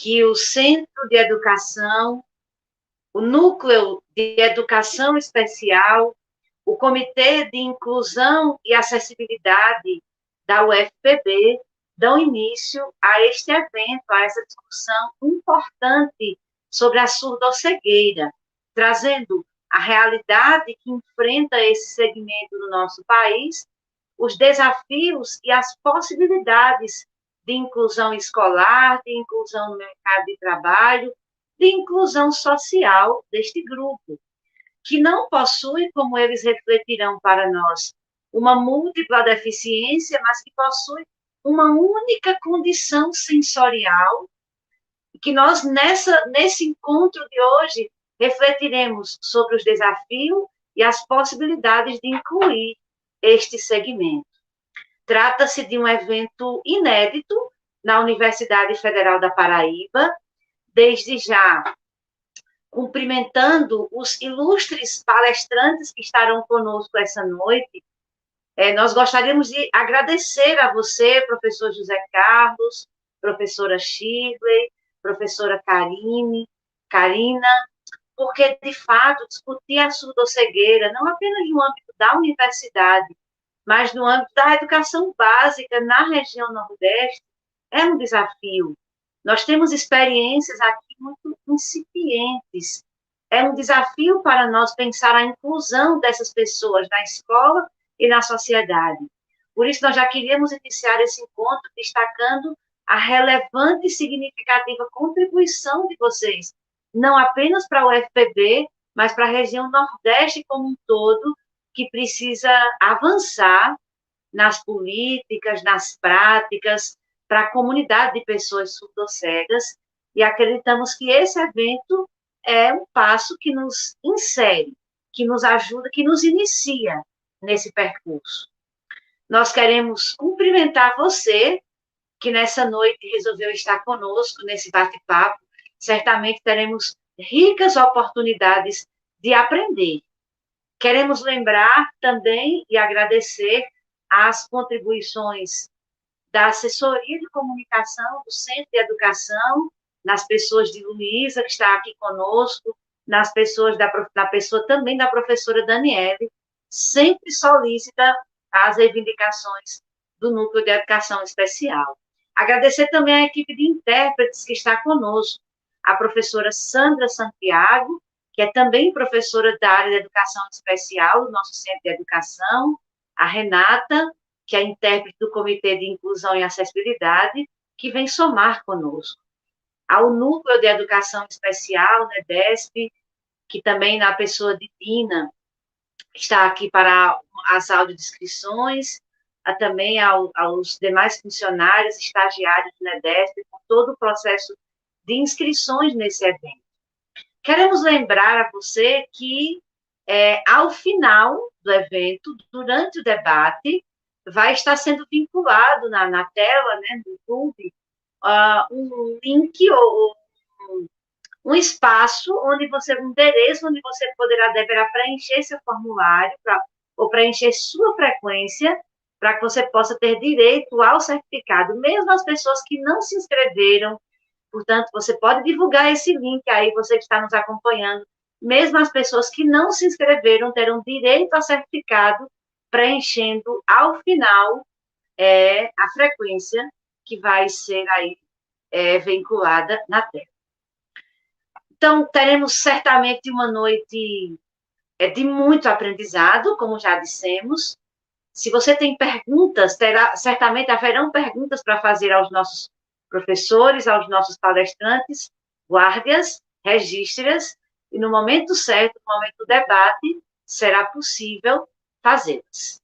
que o Centro de Educação, o Núcleo de Educação Especial, o Comitê de Inclusão e Acessibilidade da UFPB dão início a este evento, a essa discussão importante sobre a surdoscegueira, trazendo a realidade que enfrenta esse segmento no nosso país, os desafios e as possibilidades de inclusão escolar, de inclusão no mercado de trabalho, de inclusão social deste grupo, que não possui, como eles refletirão para nós, uma múltipla deficiência, mas que possui uma única condição sensorial, que nós, nesse encontro de hoje, refletiremos sobre os desafios e as possibilidades de incluir este segmento. Trata-se de um evento inédito na Universidade Federal da Paraíba, desde já cumprimentando os ilustres palestrantes que estarão conosco essa noite. Nós gostaríamos de agradecer a você, professor José Carlos, professora Shirley, professora Karina, porque, de fato, discutir a surdoscegueira, não apenas no âmbito da universidade, mas no âmbito da educação básica na região Nordeste, é um desafio. Nós temos experiências aqui muito incipientes. É um desafio para nós pensar a inclusão dessas pessoas na escola e na sociedade. Por isso, nós já queríamos iniciar esse encontro destacando a relevante e significativa contribuição de vocês, não apenas para o UFPB, mas para a região Nordeste como um todo, que precisa avançar nas políticas, nas práticas, para a comunidade de pessoas surdoscegas, e acreditamos que esse evento é um passo que nos insere, que nos ajuda, que nos inicia nesse percurso. Nós queremos cumprimentar você, que nessa noite resolveu estar conosco nesse bate-papo. Certamente teremos ricas oportunidades de aprender. Queremos lembrar também e agradecer as contribuições da assessoria de comunicação do Centro de Educação, nas pessoas de Luísa, que está aqui conosco, nas pessoas na pessoa também da professora Daniele, sempre solícita às reivindicações do Núcleo de Educação Especial. Agradecer também à equipe de intérpretes que está conosco, a professora Sandra Santiago, que é também professora da área de Educação Especial do nosso Centro de Educação, a Renata, que é intérprete do Comitê de Inclusão e Acessibilidade, que vem somar conosco. Ao Núcleo de Educação Especial, NEDESP, que também na pessoa de Dina está aqui para as audiodescrições, também aos demais funcionários, estagiários do NEDESP, por todo o processo de inscrições nesse evento. Queremos lembrar a você que, ao final do evento, durante o debate, vai estar sendo vinculado na tela, né, do YouTube, um link ou um espaço um endereço onde você deverá preencher seu formulário ou preencher sua frequência para que você possa ter direito ao certificado, mesmo as pessoas que não se inscreveram. Portanto, você pode divulgar esse link aí, você que está nos acompanhando, mesmo as pessoas que não se inscreveram terão direito ao certificado, preenchendo ao final a frequência que vai ser aí vinculada na tela. Então, teremos certamente uma noite de muito aprendizado, como já dissemos. Se você tem perguntas, certamente haverão perguntas para fazer aos nossos professores, aos nossos palestrantes, guarde-as, registre-as, e no momento certo, no momento do debate, será possível fazê-las.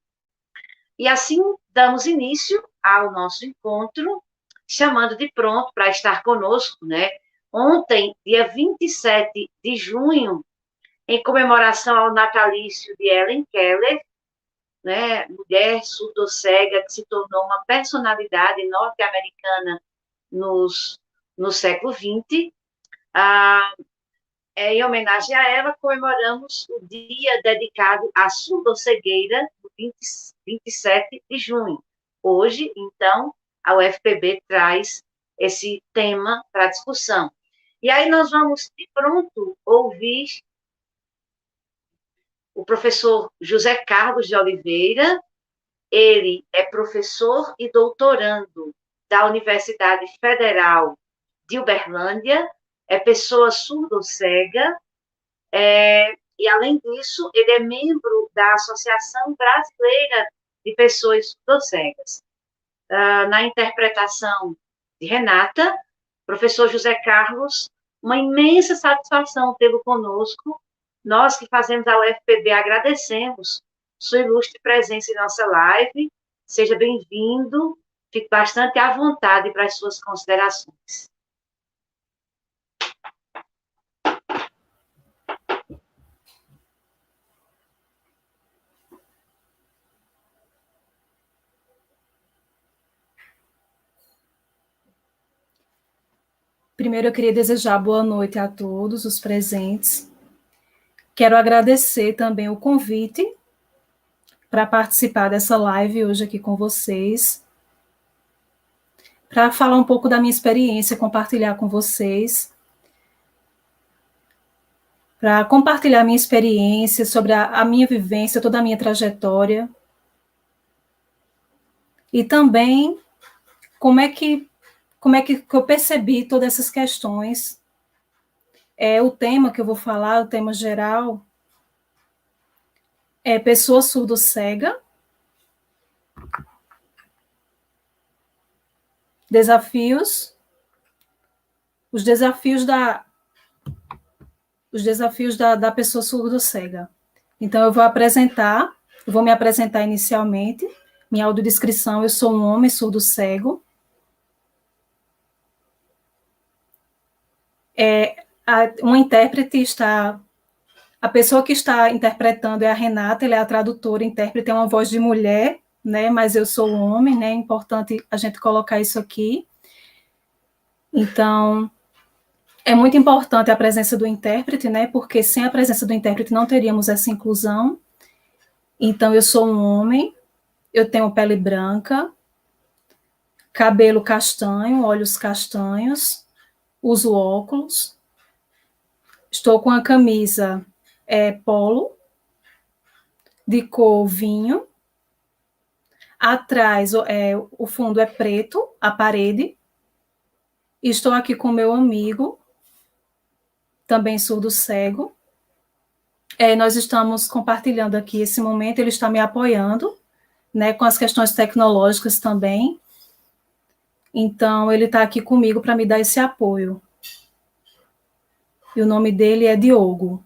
E assim damos início ao nosso encontro, chamando de pronto para estar conosco, né? Ontem, dia 27 de junho, em comemoração ao natalício de Helen Keller, né, mulher surdocega que se tornou uma personalidade norte-americana no século XX, em homenagem a ela, comemoramos o dia dedicado à surdoscegueira, no 27 de junho. Hoje, então, a UFPB traz esse tema para discussão. E aí nós vamos, de pronto, ouvir o professor José Carlos de Oliveira. Ele é professor e doutorando da Universidade Federal de Uberlândia, é pessoa surdo-cega, e, além disso, ele é membro da Associação Brasileira de Pessoas Surdo-Cegas. Na interpretação de Renata, professor José Carlos, uma imensa satisfação tê-lo conosco. Nós que fazemos a UFPB agradecemos sua ilustre presença em nossa live. Seja bem-vindo, fique bastante à vontade para as suas considerações. Primeiro, eu queria desejar boa noite a todos os presentes. Quero agradecer também o convite para participar dessa live hoje aqui com vocês, para falar um pouco da minha experiência, compartilhar com vocês, para compartilhar a minha experiência sobre a minha vivência, toda a minha trajetória, e também como é que eu percebi todas essas questões. O tema que eu vou falar, o tema geral, é pessoa surdo-cega, os desafios da pessoa surdo-cega. Então, eu vou me apresentar inicialmente. Minha audiodescrição: eu sou um homem surdo-cego. Uma intérprete a pessoa que está interpretando é a Renata, ela é a tradutora, intérprete, é uma voz de mulher, né, mas eu sou um homem, né, é importante a gente colocar isso aqui. Então, é muito importante a presença do intérprete, né, porque sem a presença do intérprete não teríamos essa inclusão. Então, eu sou um homem, eu tenho pele branca, cabelo castanho, olhos castanhos, uso óculos, estou com a camisa polo, de cor vinho, atrás o fundo é preto, a parede, estou aqui com meu amigo, também surdo-cego, nós estamos compartilhando aqui esse momento, ele está me apoiando, né, com as questões tecnológicas também, então ele está aqui comigo para me dar esse apoio. E o nome dele é Diogo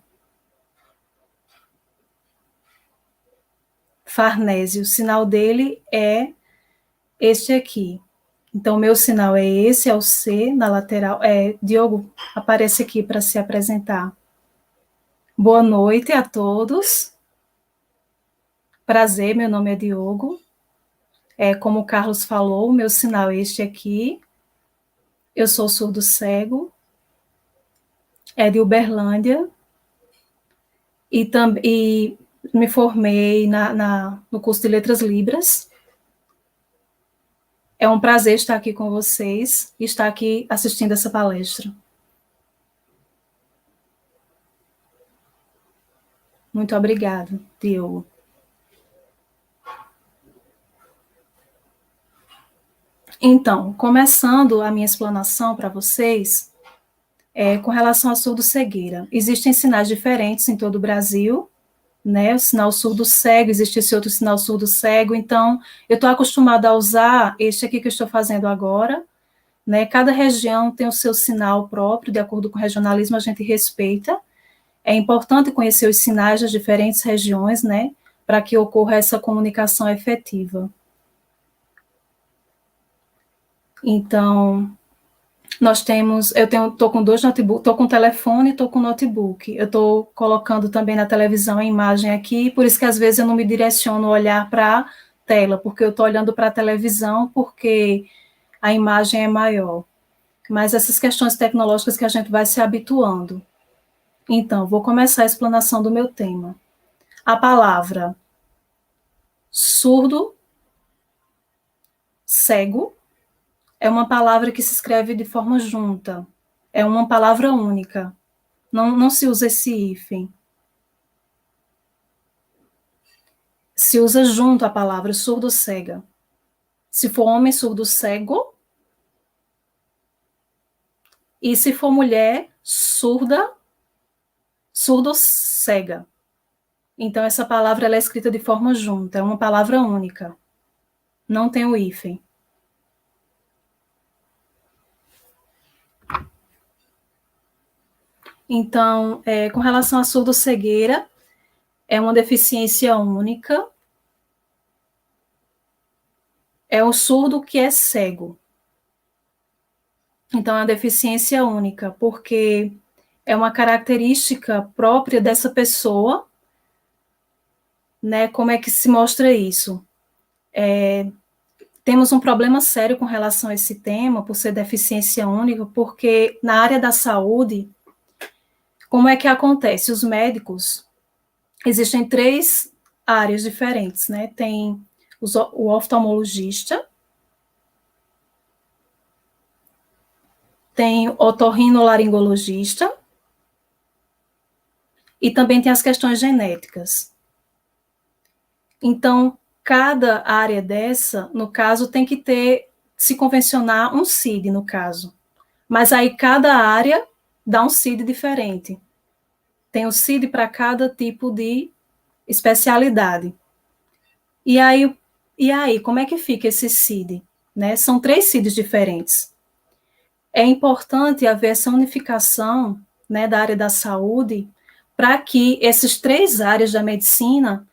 Farnese, o sinal dele é este aqui. Então, o meu sinal é esse, é o C na lateral. Diogo, aparece aqui para se apresentar. Boa noite a todos. Prazer, meu nome é Diogo. Como o Carlos falou, o meu sinal é este aqui. Eu sou surdo-cego. É de Uberlândia. E me formei no curso de Letras Libras. É um prazer estar aqui com vocês e estar aqui assistindo essa palestra. Muito obrigada, Diogo. Então, começando a minha explanação para vocês, com relação à surdo-cegueira. Existem sinais diferentes em todo o Brasil, né? O sinal surdo-cego, existe esse outro sinal surdo-cego, então eu estou acostumada a usar este aqui que eu estou fazendo agora, né? Cada região tem o seu sinal próprio, de acordo com o regionalismo, a gente respeita. É importante conhecer os sinais das diferentes regiões, né? Para que ocorra essa comunicação efetiva. Então, estou com 2 notebooks, estou com telefone e estou com notebook. Eu estou colocando também na televisão a imagem aqui, por isso que às vezes eu não me direciono o olhar para a tela, porque eu estou olhando para a televisão, porque a imagem é maior. Mas essas questões tecnológicas que a gente vai se habituando. Então, vou começar a explanação do meu tema. A palavra surdo, cego, é uma palavra que se escreve de forma junta. É uma palavra única. Não se usa esse hífen. Se usa junto a palavra surdo-cega. Se for homem, surdo-cego. E se for mulher, surda, surdo-cega. Então, essa palavra ela é escrita de forma junta, é uma palavra única. Não tem o hífen. Então, com relação à surdo-cegueira, é uma deficiência única. É o surdo que é cego. Então, é uma deficiência única, porque é uma característica própria dessa pessoa, né? Como é que se mostra isso? Temos um problema sério com relação a esse tema, por ser deficiência única, porque na área da saúde, como é que acontece? Os médicos, existem 3 áreas diferentes, né? Tem o oftalmologista, tem o otorrinolaringologista e também tem as questões genéticas. Então, cada área dessa, no caso, tem que se convencionar um CID, no caso. Mas aí cada área dá um CID diferente. Tem o CID para cada tipo de especialidade. E aí, como é que fica esse CID? Né? São 3 CIDs diferentes. É importante haver essa unificação, né, da área da saúde, para que essas 3 áreas da medicina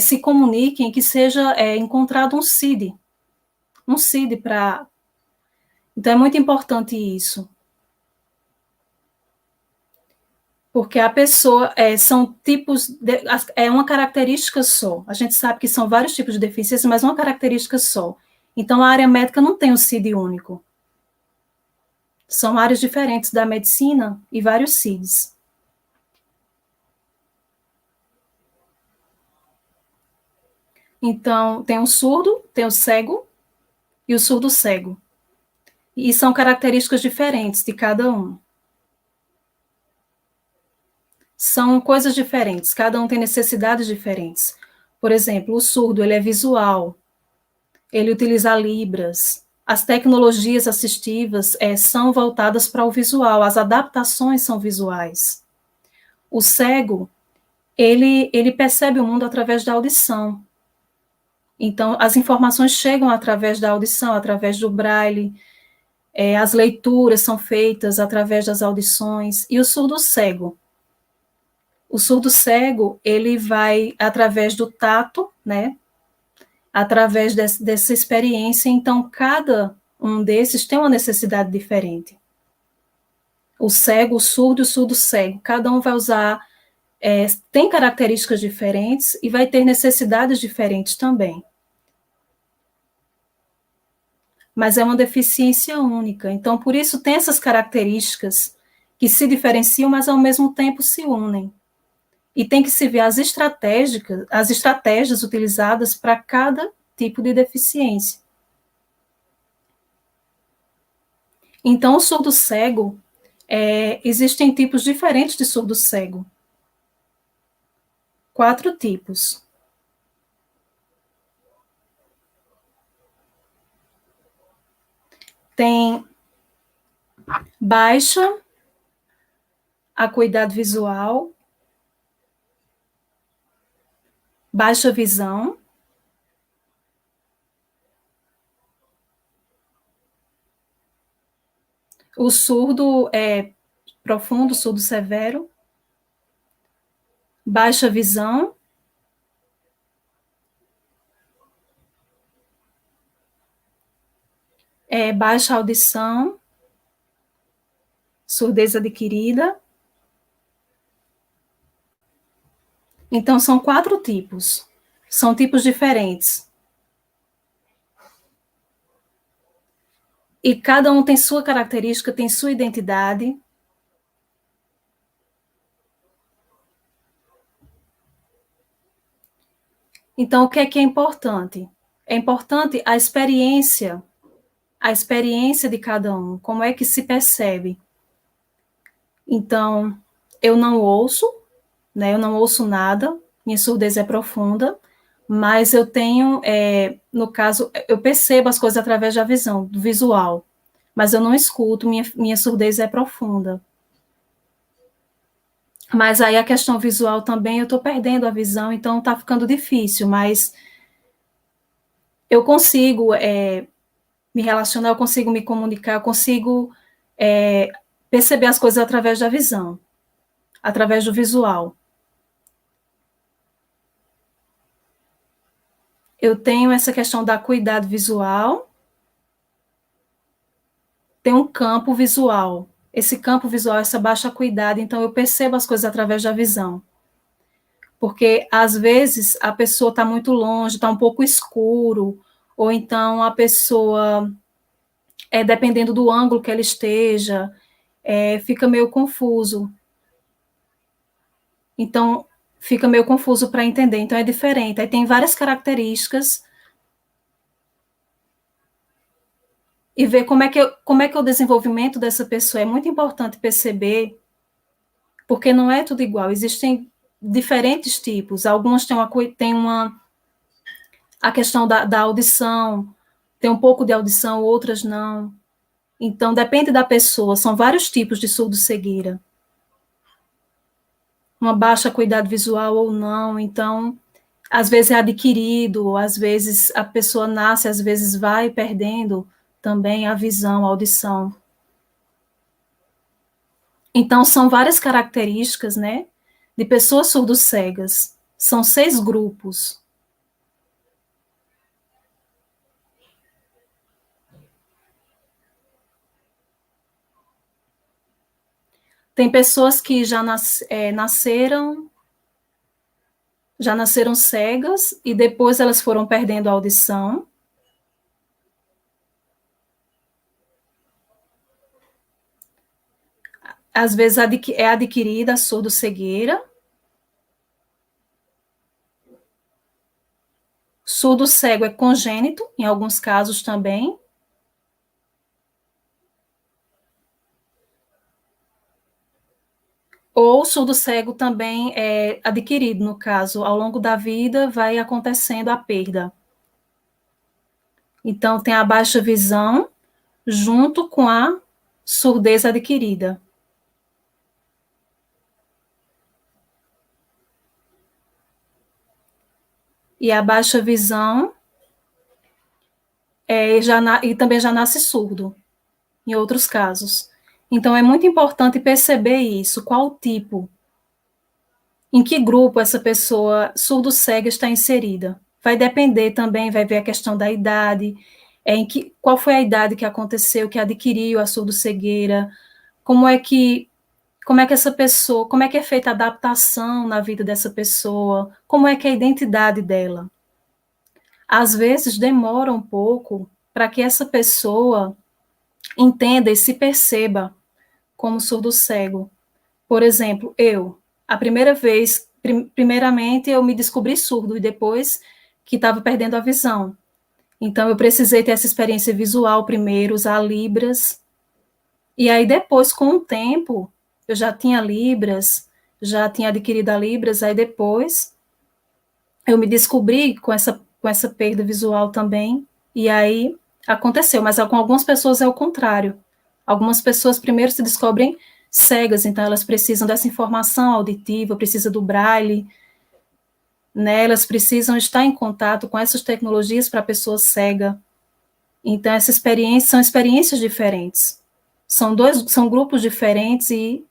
se comuniquem, que seja encontrado um CID para... Então, é muito importante isso. Porque a pessoa, são tipos, é uma característica só. A gente sabe que são vários tipos de deficiência, mas uma característica só. Então, a área médica não tem um CID único. São áreas diferentes da medicina e vários CIDs. Então, tem o surdo, tem o cego e o surdo-cego. E são características diferentes de cada um. São coisas diferentes, cada um tem necessidades diferentes. Por exemplo, o surdo, ele é visual, ele utiliza libras, as tecnologias assistivas são voltadas para o visual, as adaptações são visuais. O cego, ele percebe o mundo através da audição. Então, as informações chegam através da audição, através do braille, as leituras são feitas através das audições. E o surdo-cego? O surdo-cego, ele vai através do tato, né? Através dessa experiência, então cada um desses tem uma necessidade diferente. O cego, o surdo e o surdo-cego, cada um vai usar, tem características diferentes e vai ter necessidades diferentes também. Mas é uma deficiência única, então por isso tem essas características que se diferenciam, mas ao mesmo tempo se unem. E tem que se ver as estratégias utilizadas para cada tipo de deficiência. Então, o surdo-cego, existem tipos diferentes de surdo-cego. 4 tipos. Tem baixa acuidade visual, baixa visão, o surdo profundo, surdo severo, baixa visão, baixa audição, surdez adquirida. Então, são 4 tipos. São tipos diferentes. E cada um tem sua característica, tem sua identidade. Então, o que é importante? É importante a experiência a experiência de cada um, como é que se percebe. Então, eu não ouço, né, eu não ouço nada, minha surdez é profunda, mas eu tenho, no caso, eu percebo as coisas através da visão, do visual, mas eu não escuto, minha surdez é profunda. Mas aí a questão visual também, eu estou perdendo a visão, então está ficando difícil, mas eu consigo me relacionar, eu consigo me comunicar, eu consigo perceber as coisas através da visão, através do visual. Eu tenho essa questão da acuidade visual, tem um campo visual. Esse campo visual, essa baixa acuidade, então eu percebo as coisas através da visão. Porque, às vezes, a pessoa está muito longe, está um pouco escuro, ou então a pessoa, dependendo do ângulo que ela esteja, fica meio confuso. Então, fica meio confuso para entender. Então, é diferente. Aí tem várias características e ver como é que é o desenvolvimento dessa pessoa. É muito importante perceber, porque não é tudo igual. Existem diferentes tipos. Algumas têm a questão da audição, tem um pouco de audição, outras não. Então, depende da pessoa. São vários tipos de surdo-cegueira. Uma baixa acuidade visual ou não. Então, às vezes é adquirido, às vezes a pessoa nasce, às vezes vai perdendo também a visão, a audição. Então, são várias características, né, de pessoas surdo-cegas. São 6 grupos. Tem pessoas que já nasceram cegas e depois elas foram perdendo a audição. Às vezes é adquirida a surdo-cegueira. Surdo-cego é congênito, em alguns casos também. Ou surdo-cego também é adquirido, no caso, ao longo da vida vai acontecendo a perda. Então, tem a baixa visão junto com a surdez adquirida. E a baixa visão e também já nasce surdo, em outros casos. Então, é muito importante perceber isso, qual o tipo, em que grupo essa pessoa surdo-cega está inserida. Vai depender também, vai ver a questão da idade, qual foi a idade que aconteceu, que adquiriu a surdo-cegueira, como é que essa pessoa, como é que é feita a adaptação na vida dessa pessoa, como é que é a identidade dela. Às vezes demora um pouco para que essa pessoa entenda e se perceba como surdo-cego. Por exemplo, a primeira vez, primeiramente eu me descobri surdo e depois que estava perdendo a visão. Então eu precisei ter essa experiência visual primeiro, usar Libras, e aí depois, com o tempo, eu já tinha Libras, já tinha adquirido a Libras, aí depois eu me descobri com essa perda visual também, e aí aconteceu, mas com algumas pessoas é o contrário. Algumas pessoas primeiro se descobrem cegas, então elas precisam dessa informação auditiva, precisam do braille, né? Elas precisam estar em contato com essas tecnologias para a pessoa cega. Então, são experiências diferentes. São grupos diferentes e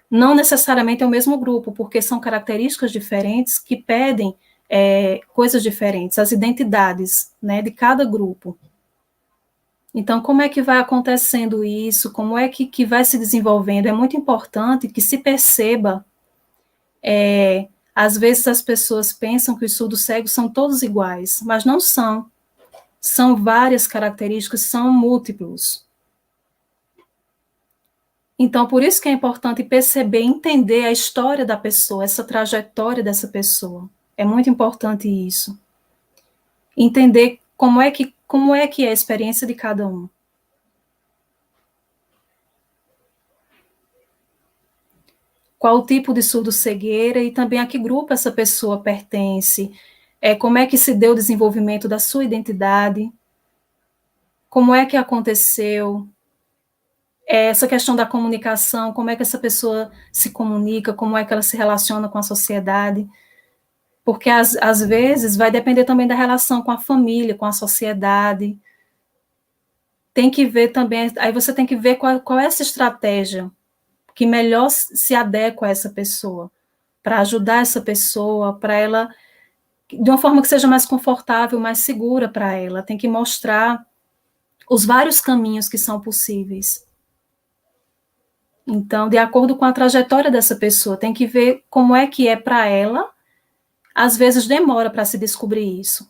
não necessariamente é o mesmo grupo, porque são características diferentes que pedem coisas diferentes, as identidades, né, de cada grupo. Então, como é que vai acontecendo isso? Como é que vai se desenvolvendo? É muito importante que se perceba. Às vezes as pessoas pensam que os surdos cegos são todos iguais, mas não são. São várias características, são múltiplos. Então, por isso que é importante perceber, entender a história da pessoa, essa trajetória dessa pessoa. É muito importante isso. Entender como como é que é a experiência de cada um. Qual o tipo de surdo-cegueira e também a que grupo essa pessoa pertence, como é que se deu o desenvolvimento da sua identidade, como é que aconteceu, essa questão da comunicação, como é que essa pessoa se comunica, como é que ela se relaciona com a sociedade, porque às vezes vai depender também da relação com a família, com a sociedade. Tem que ver também, aí você tem que ver qual é essa estratégia que melhor se adequa a essa pessoa, para ajudar essa pessoa, para ela, de uma forma que seja mais confortável, mais segura para ela. Tem que mostrar os vários caminhos que são possíveis. Então, de acordo com a trajetória dessa pessoa, tem que ver como é que é para ela. Às vezes demora para se descobrir isso.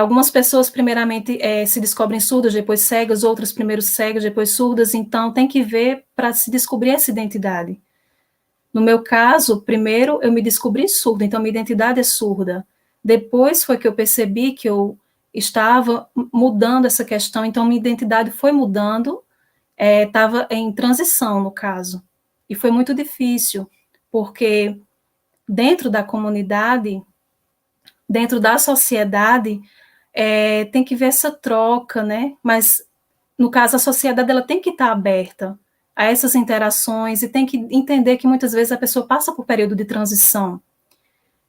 Algumas pessoas, primeiramente, se descobrem surdas, depois cegas, outras primeiro cegas, depois surdas, então tem que ver para se descobrir essa identidade. No meu caso, primeiro eu me descobri surda, então minha identidade é surda. Depois foi que eu percebi que eu estava mudando essa questão, então minha identidade foi mudando, estava em transição, no caso. E foi muito difícil, porque dentro da comunidade, dentro da sociedade, tem que ver essa troca, né? Mas, no caso, a sociedade ela tem que estar aberta a essas interações e tem que entender que muitas vezes a pessoa passa por período de transição.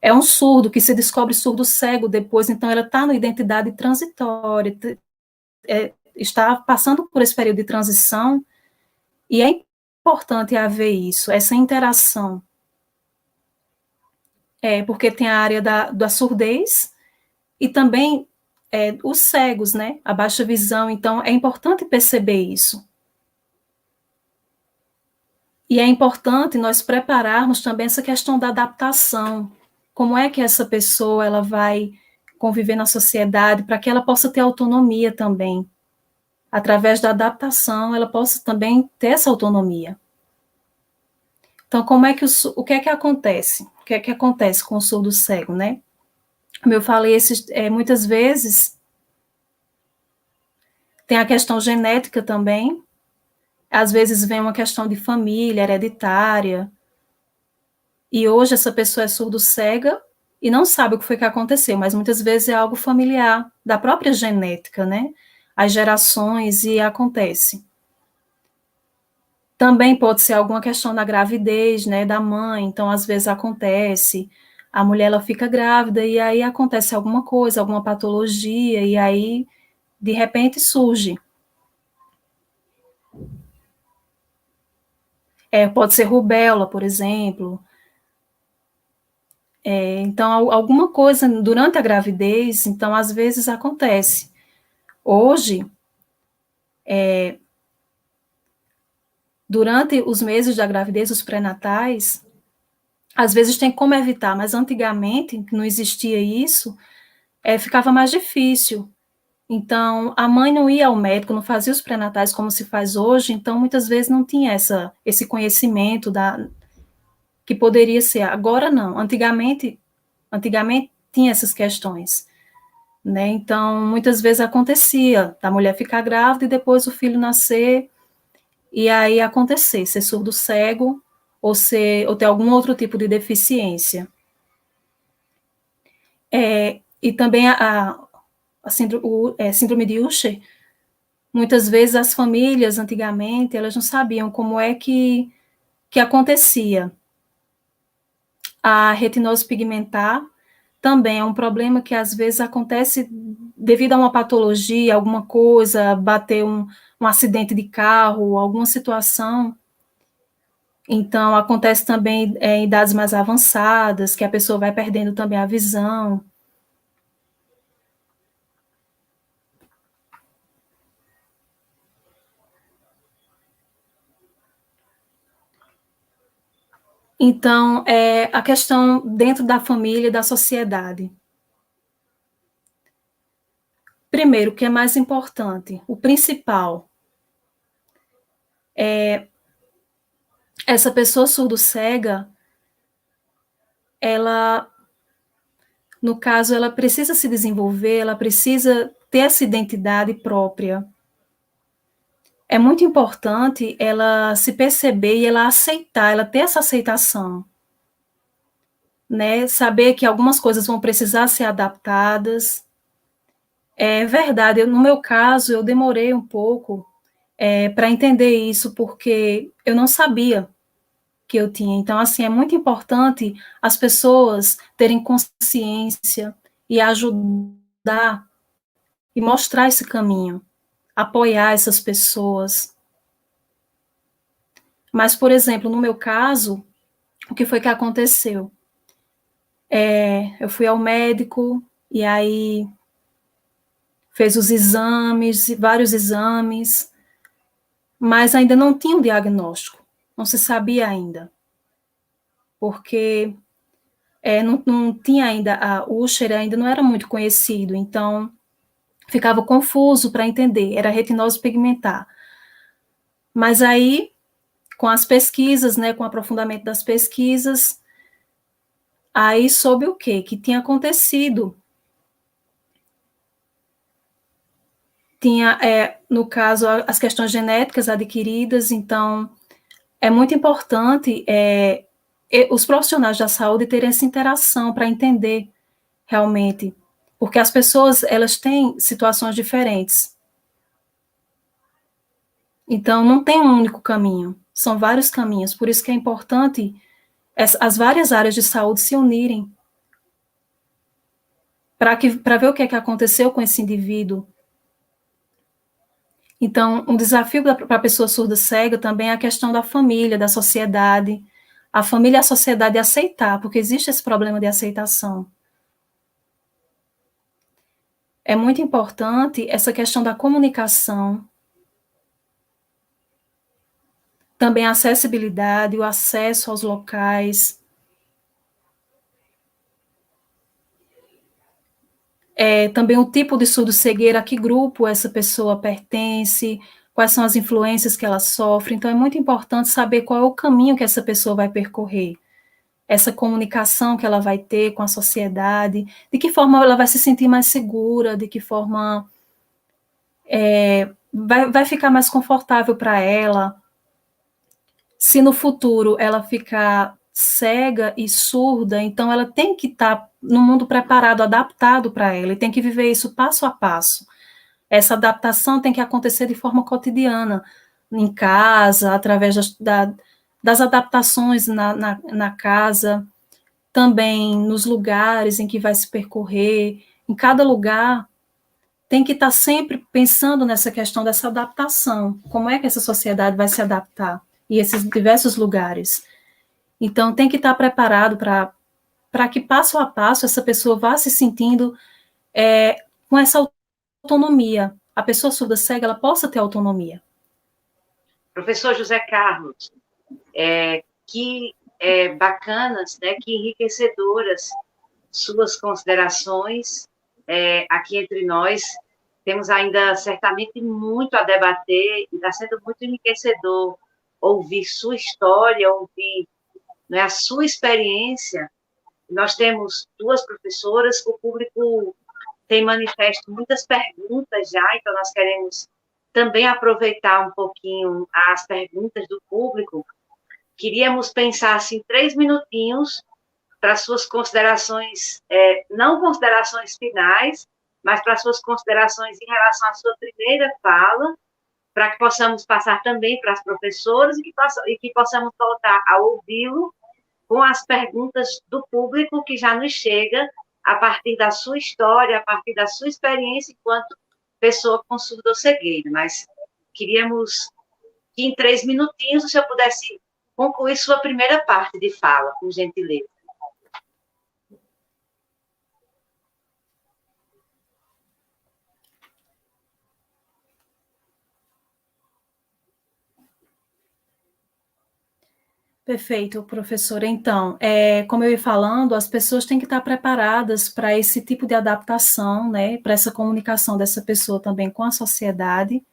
É um surdo que se descobre surdo cego depois, então ela está na identidade transitória, está passando por esse período de transição, e é importante haver isso, essa interação. Porque tem a área da surdez e também os cegos, né? A baixa visão, então é importante perceber isso. E é importante nós prepararmos também essa questão da adaptação. Como é que essa pessoa ela vai conviver na sociedade para que ela possa ter autonomia também. Através da adaptação, ela possa também ter essa autonomia. Então, o que é que acontece? O que é que acontece com o surdo cego, né? Como eu falei, muitas vezes tem a questão genética também. Às vezes vem uma questão de família, hereditária, e hoje essa pessoa é surdo-cega e não sabe o que foi que aconteceu, mas muitas vezes é algo familiar, da própria genética, né? As gerações, e acontece. Também pode ser alguma questão da gravidez, né, da mãe, então às vezes acontece, a mulher ela fica grávida e aí acontece alguma coisa, alguma patologia, e aí de repente surge. Pode ser rubéola, por exemplo. Então, alguma coisa durante a gravidez, então, às vezes acontece. Hoje, durante os meses da gravidez, os pré-natais, às vezes tem como evitar, mas antigamente, que não existia isso, ficava mais difícil. Então, a mãe não ia ao médico, não fazia os pré-natais como se faz hoje, então, muitas vezes não tinha esse conhecimento que poderia ser. Agora, não. Antigamente tinha essas questões, né? Então, muitas vezes acontecia da mulher ficar grávida e depois o filho nascer, e aí acontecer, ser surdo cego ou ter algum outro tipo de deficiência. E também a síndrome de Usher, muitas vezes as famílias, antigamente, elas não sabiam como é que acontecia. A retinose pigmentar também é um problema que às vezes acontece devido a uma patologia, alguma coisa, bater um acidente de carro, alguma situação. Então, acontece também em idades mais avançadas, que a pessoa vai perdendo também a visão. Então, a questão dentro da família e da sociedade. Primeiro, o que é mais importante? O principal é essa pessoa surdo-cega, ela No caso, ela precisa se desenvolver, ela precisa ter essa identidade própria. É muito importante ela se perceber e ela aceitar, ela ter essa aceitação, né? Saber que algumas coisas vão precisar ser adaptadas. É verdade, no meu caso, eu demorei um pouco para entender isso, porque eu não sabia que eu tinha. Então, assim, é muito importante as pessoas terem consciência e ajudar e mostrar esse caminho, apoiar essas pessoas. Mas, por exemplo, no meu caso, o que foi que aconteceu? Eu fui ao médico e aí fez os exames, vários exames, mas ainda não tinha um diagnóstico, não se sabia ainda, porque não tinha ainda, o Usher ainda não era muito conhecido, então ficava confuso para entender, era retinose pigmentar. Mas aí, com as pesquisas, né, com o aprofundamento das pesquisas, aí soube o quê? Que tinha acontecido. Tinha, no caso, as questões genéticas adquiridas, então é muito importante os profissionais da saúde terem essa interação para entender realmente, porque as pessoas, elas têm situações diferentes. Então, não tem um único caminho, são vários caminhos, por isso que é importante as várias áreas de saúde se unirem para ver o que é que aconteceu com esse indivíduo. Então, um desafio para a pessoa surda cega também é a questão da família, da sociedade, a família e a sociedade aceitar, porque existe esse problema de aceitação. É muito importante essa questão da comunicação, também a acessibilidade, o acesso aos locais, também o tipo de surdo-cegueira, a que grupo essa pessoa pertence, quais são as influências que ela sofre. Então, é muito importante saber qual é o caminho que essa pessoa vai percorrer, essa comunicação que ela vai ter com a sociedade, de que forma ela vai se sentir mais segura, de que forma vai ficar mais confortável para ela. Se no futuro ela ficar cega e surda, então ela tem que estar no mundo preparado, adaptado para ela, e tem que viver isso passo a passo. Essa adaptação tem que acontecer de forma cotidiana, em casa, através das adaptações na casa, também nos lugares em que vai se percorrer, em cada lugar, tem que estar sempre pensando nessa questão dessa adaptação, como é que essa sociedade vai se adaptar, e esses diversos lugares. Então, tem que estar preparado para que, passo a passo, essa pessoa vá se sentindo com essa autonomia. A pessoa surda cega, ela possa ter autonomia. Professor José Carlos, que bacanas, né, que enriquecedoras suas considerações aqui entre nós. Temos ainda certamente muito a debater e está sendo muito enriquecedor ouvir sua história, ouvir, né, a sua experiência. Nós temos duas professoras, o público tem manifesto muitas perguntas já, então nós queremos também aproveitar um pouquinho as perguntas do público. Queríamos pensar assim 3 minutinhos para suas considerações, não considerações finais, mas para suas considerações em relação à sua primeira fala, para que possamos passar também para as professoras e que possamos voltar a ouvi-lo com as perguntas do público que já nos chega a partir da sua história, a partir da sua experiência enquanto pessoa com surdo-cegueira. Mas queríamos que em 3 minutinhos o senhor pudesse concluir sua primeira parte de fala, por gentileza. Perfeito, professora. Então, como eu ia falando, as pessoas têm que estar preparadas para esse tipo de adaptação, né, para essa comunicação dessa pessoa também com a sociedade.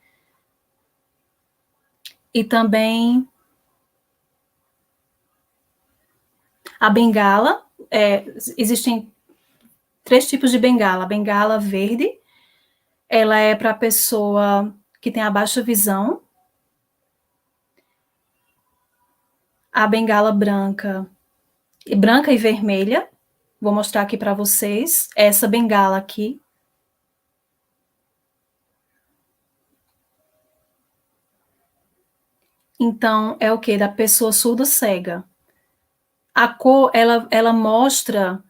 E também a bengala, existem três tipos de bengala. A bengala verde, ela é para a pessoa que tem a baixa visão. A bengala branca e vermelha, vou mostrar aqui para vocês, essa bengala aqui. Então, é o que? Da pessoa surda-cega. A cor, ela mostra,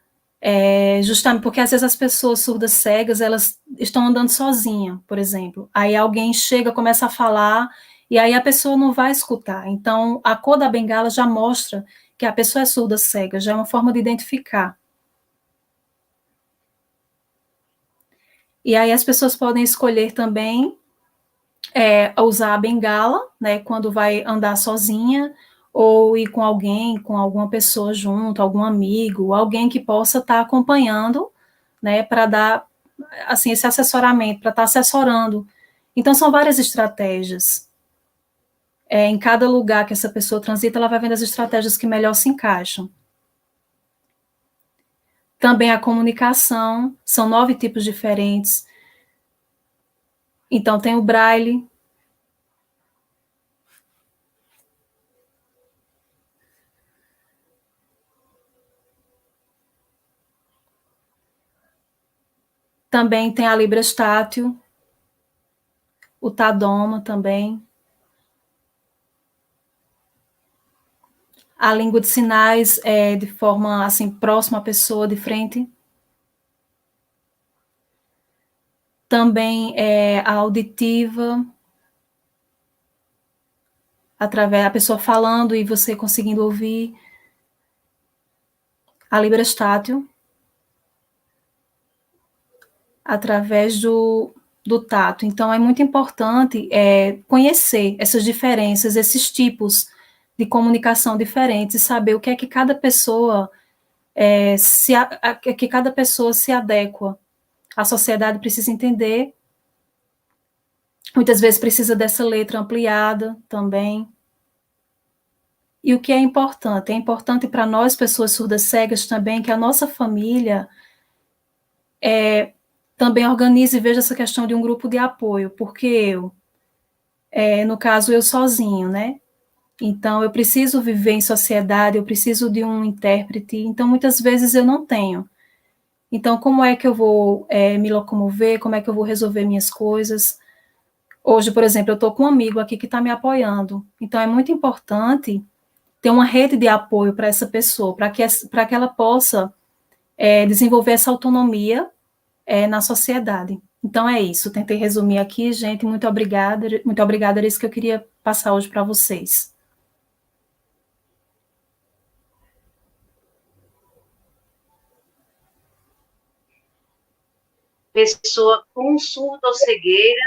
justamente porque às vezes as pessoas surdas cegas, elas estão andando sozinha, por exemplo. Aí alguém chega, começa a falar, e aí a pessoa não vai escutar. Então, a cor da bengala já mostra que a pessoa é surda cega, já é uma forma de identificar. E aí as pessoas podem escolher também usar a bengala, né, quando vai andar sozinha, ou ir com alguém, com alguma pessoa junto, algum amigo, alguém que possa estar acompanhando, né, para dar, assim, esse assessoramento, para estar assessorando. Então, são várias estratégias. Em cada lugar que essa pessoa transita, ela vai vendo as estratégias que melhor se encaixam. Também a comunicação, são 9 tipos diferentes. Então, tem o braille. Também tem a Libra Estátil, o Tadoma também. A língua de sinais de forma assim próxima à pessoa, de frente. Também a auditiva, através da pessoa falando e você conseguindo ouvir. A Libra Estátil, através do tato. Então, é muito importante conhecer essas diferenças, esses tipos de comunicação diferentes, e saber o que é que cada pessoa que cada pessoa se adequa. A sociedade precisa entender, muitas vezes precisa dessa letra ampliada também. E o que é importante? É importante para nós, pessoas surdas cegas, também, que a nossa família também organize e veja essa questão de um grupo de apoio, porque no caso, eu sozinho, né? Então, eu preciso viver em sociedade, eu preciso de um intérprete, então, muitas vezes eu não tenho. Então, como é que eu vou me locomover, como é que eu vou resolver minhas coisas? Hoje, por exemplo, eu estou com um amigo aqui que está me apoiando, então é muito importante ter uma rede de apoio para essa pessoa, para que ela possa desenvolver essa autonomia na sociedade. Então é isso, tentei resumir aqui, gente, muito obrigada, era isso que eu queria passar hoje para vocês. Pessoa com surdo-cegueira,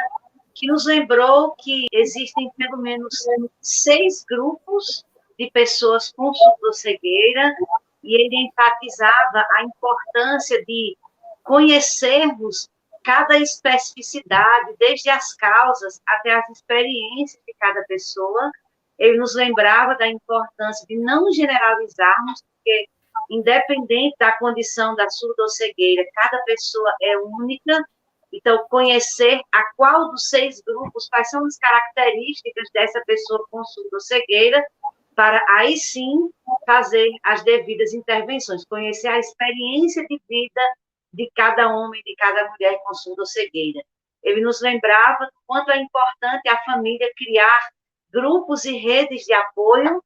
que nos lembrou que existem pelo menos 6 grupos de pessoas com surdo-cegueira, e ele enfatizava a importância de conhecermos cada especificidade, desde as causas até as experiências de cada pessoa. Ele nos lembrava da importância de não generalizarmos, porque, independente da condição da surdo-cegueira, cada pessoa é única. Então, conhecer a qual dos 6 grupos, quais são as características dessa pessoa com surdo-cegueira, para aí sim fazer as devidas intervenções, conhecer a experiência de vida de cada homem, de cada mulher com surdo-cegueira. Ele nos lembrava do quanto é importante a família criar grupos e redes de apoio,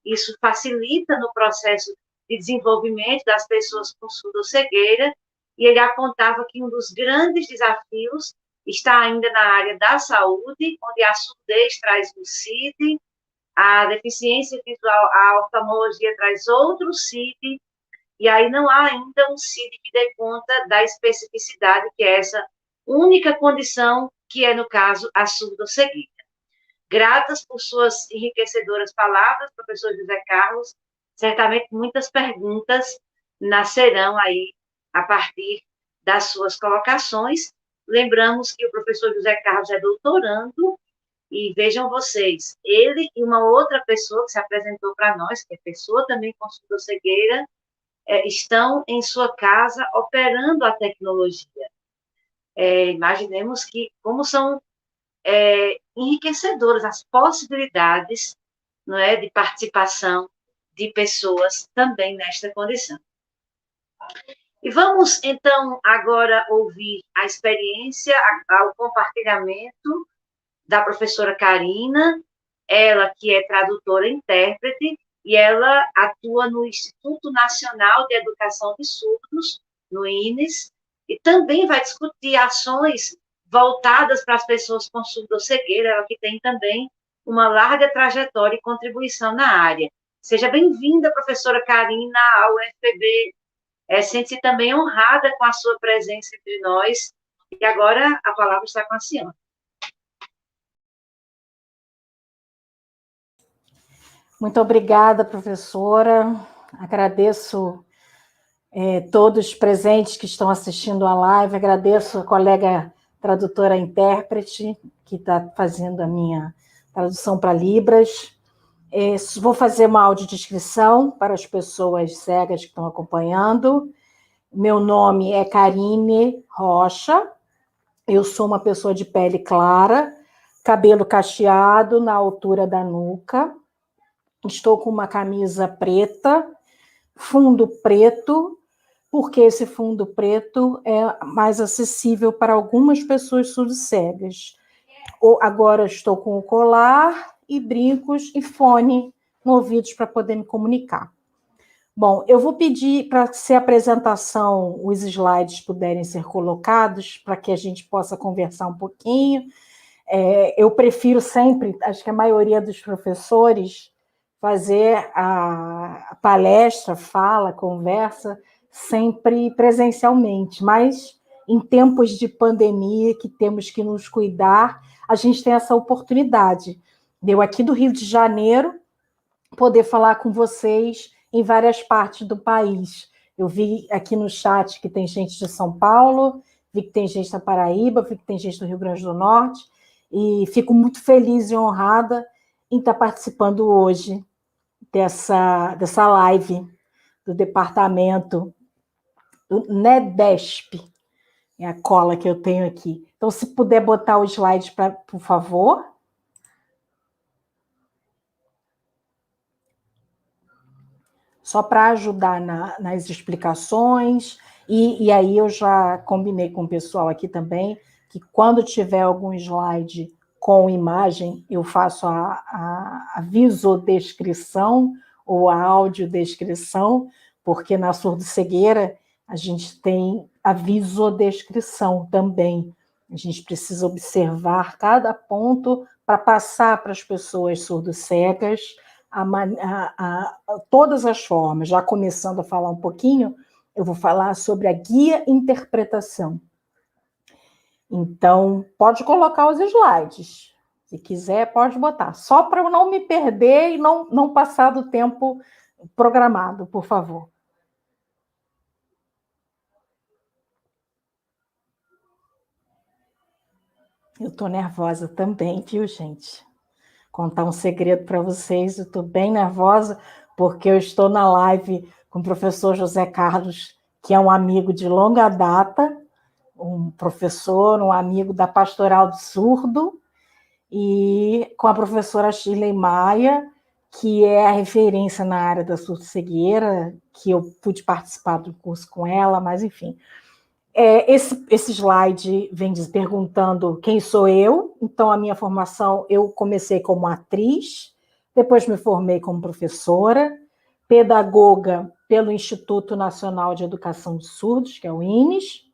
isso facilita no processo de desenvolvimento das pessoas com surdo-cegueira, e ele apontava que um dos grandes desafios está ainda na área da saúde, onde a surdez traz o CID, a deficiência visual, a oftalmologia traz outro CID, e aí não há ainda um CID que dê conta da especificidade, que é essa única condição, que é, no caso, a surdo-cegueira. Gratas por suas enriquecedoras palavras, professor José Carlos, certamente muitas perguntas nascerão aí a partir das suas colocações. Lembramos que o professor José Carlos é doutorando, e vejam vocês, ele e uma outra pessoa que se apresentou para nós, que é pessoa também com surdo-cegueira, estão em sua casa operando a tecnologia. Imaginemos que como são enriquecedoras as possibilidades, não é, de participação de pessoas também nesta condição. E vamos, então, agora ouvir a experiência, o compartilhamento da professora Karina, ela que é tradutora e intérprete, e ela atua no Instituto Nacional de Educação de Surdos, no INES, e também vai discutir ações voltadas para as pessoas com surdo-cegueira, ela que tem também uma larga trajetória e contribuição na área. Seja bem-vinda, professora Karina, ao UFPB. Sente-se também honrada com a sua presença entre nós, e agora a palavra está com a senhora. Muito obrigada, professora. Agradeço todos os presentes que estão assistindo a live. Agradeço a colega tradutora intérprete, que está fazendo a minha tradução para Libras. Vou fazer uma audiodescrição para as pessoas cegas que estão acompanhando. Meu nome é Karine Rocha. Eu sou uma pessoa de pele clara, cabelo cacheado na altura da nuca. Estou com uma camisa preta, fundo preto, porque esse fundo preto é mais acessível para algumas pessoas surdo-cegas. Agora estou com o colar e brincos e fone no ouvido para poder me comunicar. Bom, eu vou pedir para, se a apresentação, os slides puderem ser colocados, para que a gente possa conversar um pouquinho. Eu prefiro sempre, acho que a maioria dos professores, fazer a palestra, fala, conversa, sempre presencialmente, mas em tempos de pandemia, que temos que nos cuidar, a gente tem essa oportunidade. Eu aqui do Rio de Janeiro, poder falar com vocês em várias partes do país. Eu vi aqui no chat que tem gente de São Paulo, vi que tem gente da Paraíba, vi que tem gente do Rio Grande do Norte, e fico muito feliz e honrada em estar participando hoje dessa live do departamento do NEDESP, é a cola que eu tenho aqui. Então, se puder botar o slide, por favor. Só para ajudar nas explicações, e aí eu já combinei com o pessoal aqui também, que quando tiver algum slide com imagem, eu faço a visodescrição ou a audiodescrição, porque na surdo-cegueira a gente tem a visodescrição também. A gente precisa observar cada ponto para passar para as pessoas surdo-cegas todas as formas. Já começando a falar um pouquinho, eu vou falar sobre a guia interpretação. Então, pode colocar os slides. Se quiser, pode botar. Só para eu não me perder e não passar do tempo programado, por favor. Eu estou nervosa também, viu, gente? Contar um segredo para vocês, eu estou bem nervosa, porque eu estou na live com o professor José Carlos, que é um amigo de longa data, um professor, um amigo da Pastoral do Surdo, e com a professora Shirley Maia, que é a referência na área da surdo-cegueira, que eu pude participar do curso com ela, mas enfim. Esse slide vem perguntando quem sou eu. Então, a minha formação, eu comecei como atriz, depois me formei como professora, pedagoga pelo Instituto Nacional de Educação de Surdos, que é o INES,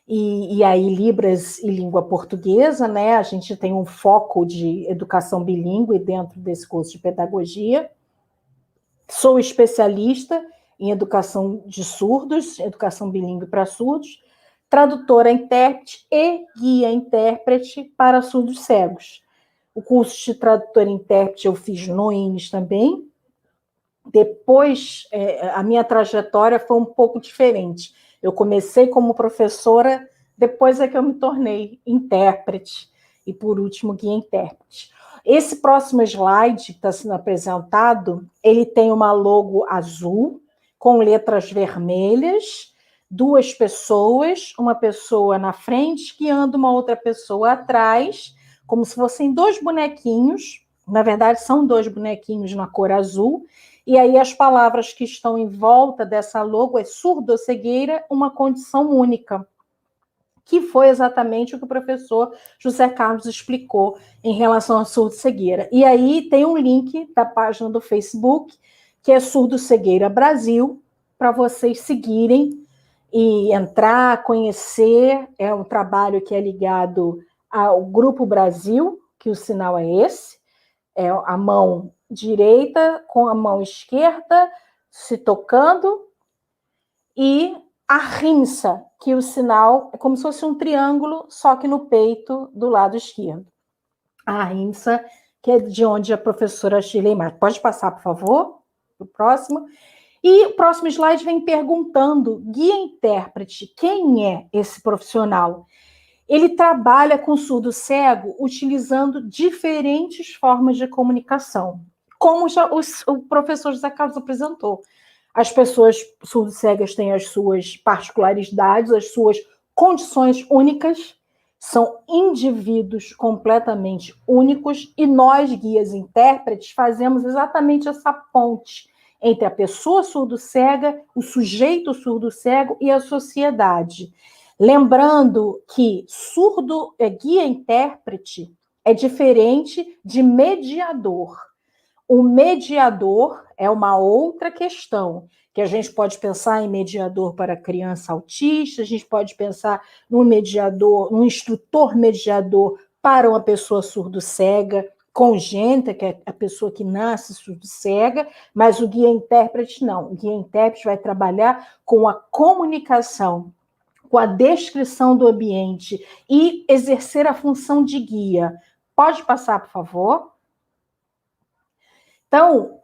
e aí Libras e língua portuguesa, né? A gente tem um foco de educação bilíngue dentro desse curso de pedagogia. Sou especialista em educação de surdos, educação bilíngue para surdos, tradutora intérprete e guia intérprete para surdos cegos. O curso de tradutora intérprete eu fiz no INES também. Depois, a minha trajetória foi um pouco diferente. Eu comecei como professora, depois é que eu me tornei intérprete, e por último, guia intérprete. Esse próximo slide que está sendo apresentado, ele tem uma logo azul, com letras vermelhas, 2 pessoas, uma pessoa na frente, guiando uma outra pessoa atrás, como se fossem 2 bonequinhos, na verdade são 2 bonequinhos na cor azul, e aí as palavras que estão em volta dessa logo é surdo-cegueira, uma condição única, que foi exatamente o que o professor José Carlos explicou em relação à surdo-cegueira. E aí tem um link da página do Facebook, que é Surdo-Cegueira Brasil, para vocês seguirem e entrar, conhecer. É um trabalho que é ligado ao Grupo Brasil, que o sinal é esse, é a mão direita com a mão esquerda se tocando, e a rinça, que o sinal é como se fosse um triângulo, só que no peito do lado esquerdo. A rinça, que é de onde a professora Shirley Marques. Pode passar, por favor, para o próximo. E o próximo slide vem perguntando, guia-intérprete, quem é esse profissional? Ele trabalha com surdo-cego utilizando diferentes formas de comunicação, como já o professor José Carlos apresentou. As pessoas surdo-cegas têm as suas particularidades, as suas condições únicas, são indivíduos completamente únicos, e nós, guias intérpretes, fazemos exatamente essa ponte entre a pessoa surdo-cega, o sujeito surdo-cego e a sociedade. Lembrando que guia-intérprete é diferente de mediador. O mediador é uma outra questão, que a gente pode pensar em mediador para criança autista, a gente pode pensar num mediador, num instrutor mediador para uma pessoa surdo-cega, congênita, que é a pessoa que nasce surdo-cega, mas o guia-intérprete não. O guia-intérprete vai trabalhar com a comunicação, com a descrição do ambiente e exercer a função de guia. Pode passar, por favor? Então,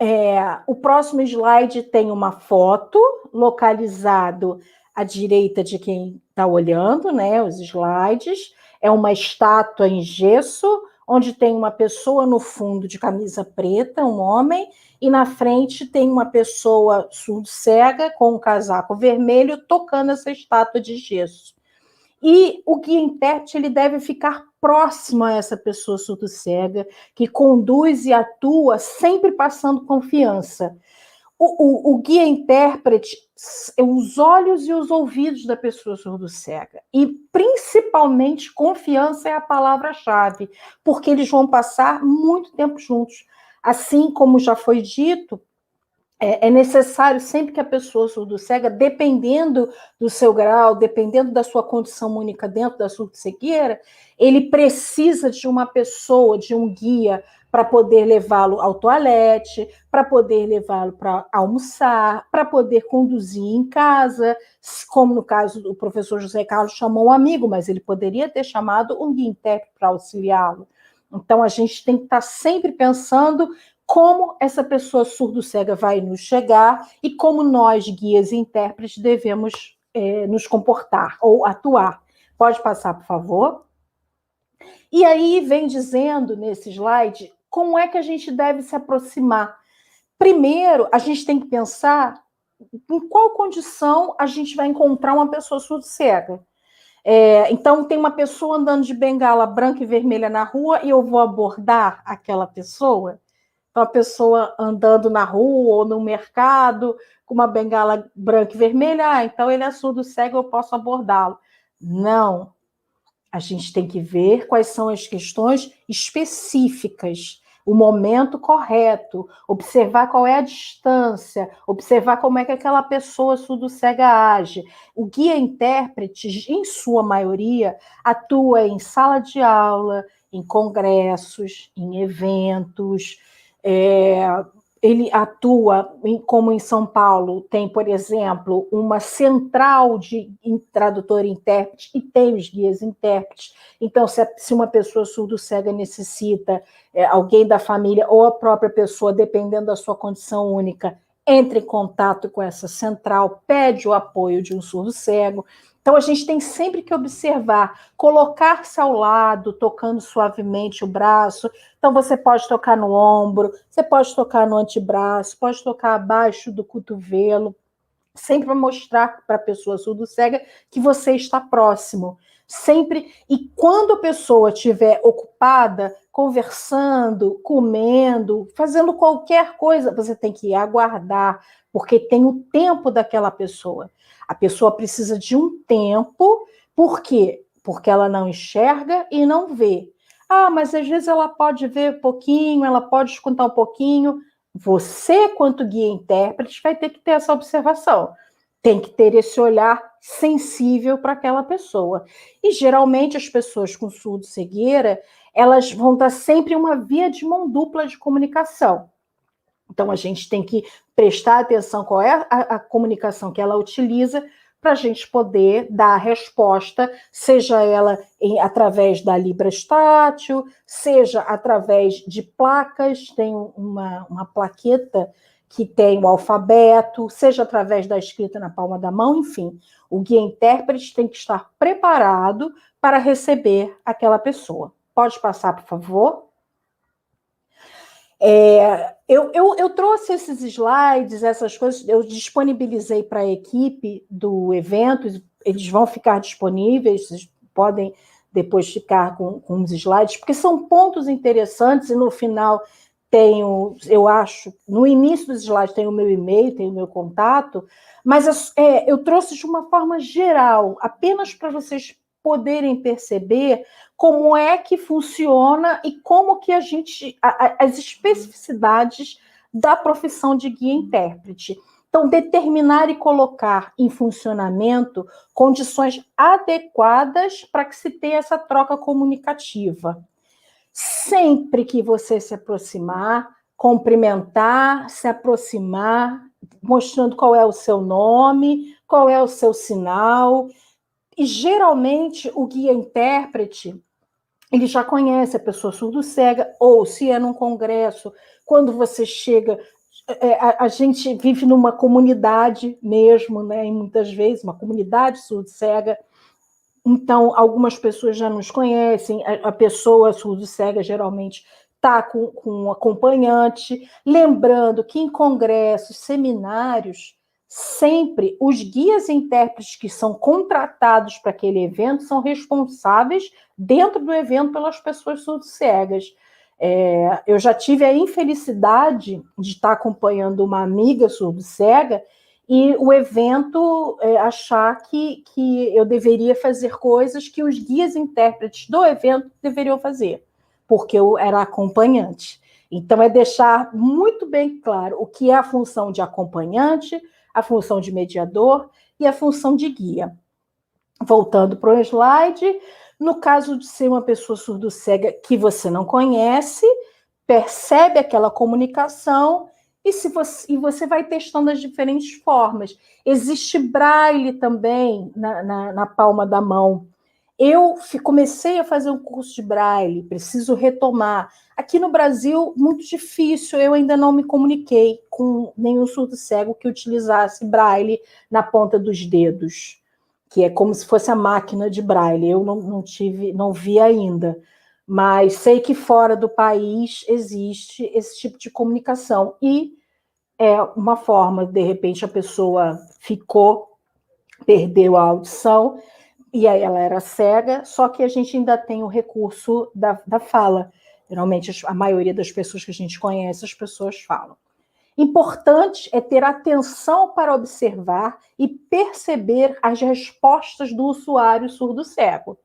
o próximo slide tem uma foto localizado à direita de quem está olhando, né, os slides. É uma estátua em gesso, onde tem uma pessoa no fundo de camisa preta, um homem, e na frente tem uma pessoa surdo-cega com um casaco vermelho tocando essa estátua de gesso. E o guia-intérprete ele deve ficar próximo a essa pessoa surdo-cega, que conduz e atua sempre passando confiança. O guia-intérprete, os olhos e os ouvidos da pessoa surdo-cega. E, principalmente, confiança é a palavra-chave, porque eles vão passar muito tempo juntos. Assim como já foi dito, é necessário sempre que a pessoa surdo-cega, dependendo do seu grau, dependendo da sua condição única dentro da surdo-cegueira, ele precisa de uma pessoa, de um guia, para poder levá-lo ao toalete, para poder levá-lo para almoçar, para poder conduzir em casa, como no caso do professor José Carlos chamou um amigo, mas ele poderia ter chamado um guia-intérprete para auxiliá-lo. Então, a gente tem que estar sempre pensando como essa pessoa surdo-cega vai nos chegar e como nós, guias e intérpretes, devemos nos comportar ou atuar. Pode passar, por favor? E aí vem dizendo nesse slide como é que a gente deve se aproximar. Primeiro, a gente tem que pensar em qual condição a gente vai encontrar uma pessoa surdo-cega. Então, tem uma pessoa andando de bengala branca e vermelha na rua e eu vou abordar aquela pessoa? Então, a pessoa andando na rua ou no mercado com uma bengala branca e vermelha, então ele é surdo-cego, eu posso abordá-lo. Não. A gente tem que ver quais são as questões específicas, o momento correto, observar qual é a distância, observar como é que aquela pessoa surdo-cega age. O guia-intérprete, em sua maioria, atua em sala de aula, em congressos, em eventos. Ele atua, como em São Paulo, tem, por exemplo, uma central de tradutor e intérprete, e tem os guias intérpretes. Então, se uma pessoa surdo-cega necessita, alguém da família ou a própria pessoa, dependendo da sua condição única, entra em contato com essa central, pede o apoio de um surdo-cego. Então, a gente tem sempre que observar, colocar-se ao lado, tocando suavemente o braço. Então, você pode tocar no ombro, você pode tocar no antebraço, pode tocar abaixo do cotovelo. sempre para mostrar para a pessoa surdo-cega que você está próximo. Sempre, e quando a pessoa estiver ocupada, conversando, comendo, fazendo qualquer coisa, você tem que aguardar, porque tem o tempo daquela pessoa. A pessoa precisa de um tempo, por quê? Porque ela não enxerga e não vê. Ah, mas às vezes ela pode ver um pouquinho, ela pode escutar um pouquinho. Você, quanto guia intérprete, vai ter que ter essa observação. Tem que ter esse olhar sensível para aquela pessoa. E, geralmente, as pessoas com surdo-cegueira, elas vão dar sempre uma via de mão dupla de comunicação. Então, a gente tem que prestar atenção qual é a comunicação que ela utiliza para a gente poder dar a resposta, seja ela através da Libra Estátil, seja através de placas, tem uma plaqueta que tem o alfabeto, seja através da escrita na palma da mão, enfim. O guia intérprete tem que estar preparado para receber aquela pessoa. Pode passar, por favor? Eu trouxe esses slides, essas coisas, eu disponibilizei para a equipe do evento, eles vão ficar disponíveis, vocês podem depois ficar com os slides, porque são pontos interessantes, e no final tenho, eu acho, no início dos slides tem o meu e-mail, tem o meu contato, mas eu trouxe de uma forma geral, apenas para vocês poderem perceber como é que funciona e como que as especificidades da profissão de guia intérprete. Então, determinar e colocar em funcionamento condições adequadas para que se tenha essa troca comunicativa. Sempre que você se aproximar, cumprimentar, se aproximar, mostrando qual é o seu nome, qual é o seu sinal. E, geralmente, o guia intérprete, ele já conhece a pessoa surdo-cega, ou se é num congresso, quando você chega, a gente vive numa comunidade mesmo, né, e muitas vezes, uma comunidade surdo-cega, então algumas pessoas já nos conhecem, a pessoa surdo-cega geralmente está com um acompanhante, lembrando que em congressos, seminários, sempre os guias intérpretes que são contratados para aquele evento são responsáveis dentro do evento pelas pessoas surdo-cegas. Eu já tive a infelicidade de estar acompanhando uma amiga surdo-cega e o evento achar que eu deveria fazer coisas que os guias intérpretes do evento deveriam fazer, porque eu era acompanhante. Então, é deixar muito bem claro o que é a função de acompanhante, a função de mediador e a função de guia. Voltando para o slide, no caso de ser uma pessoa surdo-cega que você não conhece, percebe aquela comunicação e você vai testando as diferentes formas. Existe braille também na palma da mão. Eu comecei a fazer um curso de braille, preciso retomar. Aqui no Brasil, muito difícil, eu ainda não me comuniquei com nenhum surdo-cego que utilizasse braille na ponta dos dedos, que é como se fosse a máquina de braille. Eu não vi ainda, mas sei que fora do país existe esse tipo de comunicação. E é uma forma, de repente, a pessoa perdeu a audição, e aí ela era cega, só que a gente ainda tem o recurso da fala. Geralmente, a maioria das pessoas que a gente conhece, as pessoas falam. Importante é ter atenção para observar e perceber as respostas do usuário surdo-cego.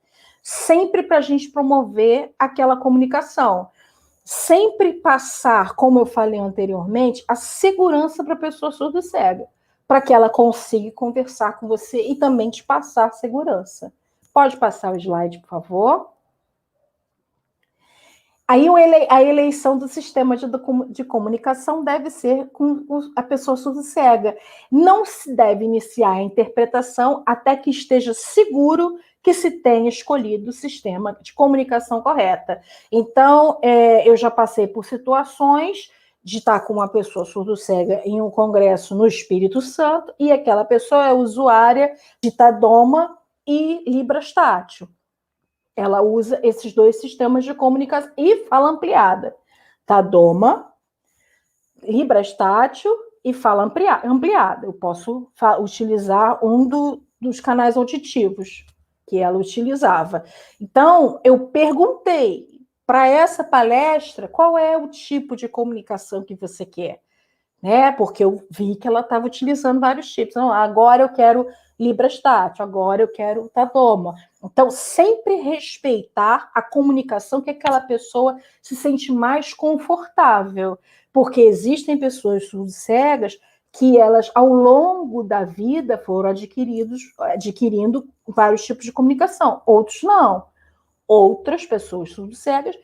Sempre para a gente promover aquela comunicação. Sempre passar, como eu falei anteriormente, a segurança para a pessoa surdo-cega, para que ela consiga conversar com você e também te passar segurança. Pode passar o slide, por favor? Aí a eleição do sistema de comunicação deve ser com a pessoa surdo-cega. Não se deve iniciar a interpretação até que esteja seguro que se tenha escolhido o sistema de comunicação correta. Então, eu já passei por situações de estar com uma pessoa surdo-cega em um congresso no Espírito Santo e aquela pessoa é usuária de Tadoma e Libra Estátil. Ela usa esses dois sistemas de comunicação e fala ampliada. Tadoma, Libra Estátil e fala ampliada. Eu posso utilizar dos canais auditivos que ela utilizava. Então, eu perguntei para essa palestra qual é o tipo de comunicação que você quer, né? Porque eu vi que ela estava utilizando vários tipos. Não, agora eu quero Libras tátil, agora eu quero Tadoma. Então, sempre respeitar a comunicação que aquela pessoa se sente mais confortável, porque existem pessoas surdo-cegas que elas, ao longo da vida, foram adquirindo vários tipos de comunicação, outros não. Outras pessoas surdo-cegas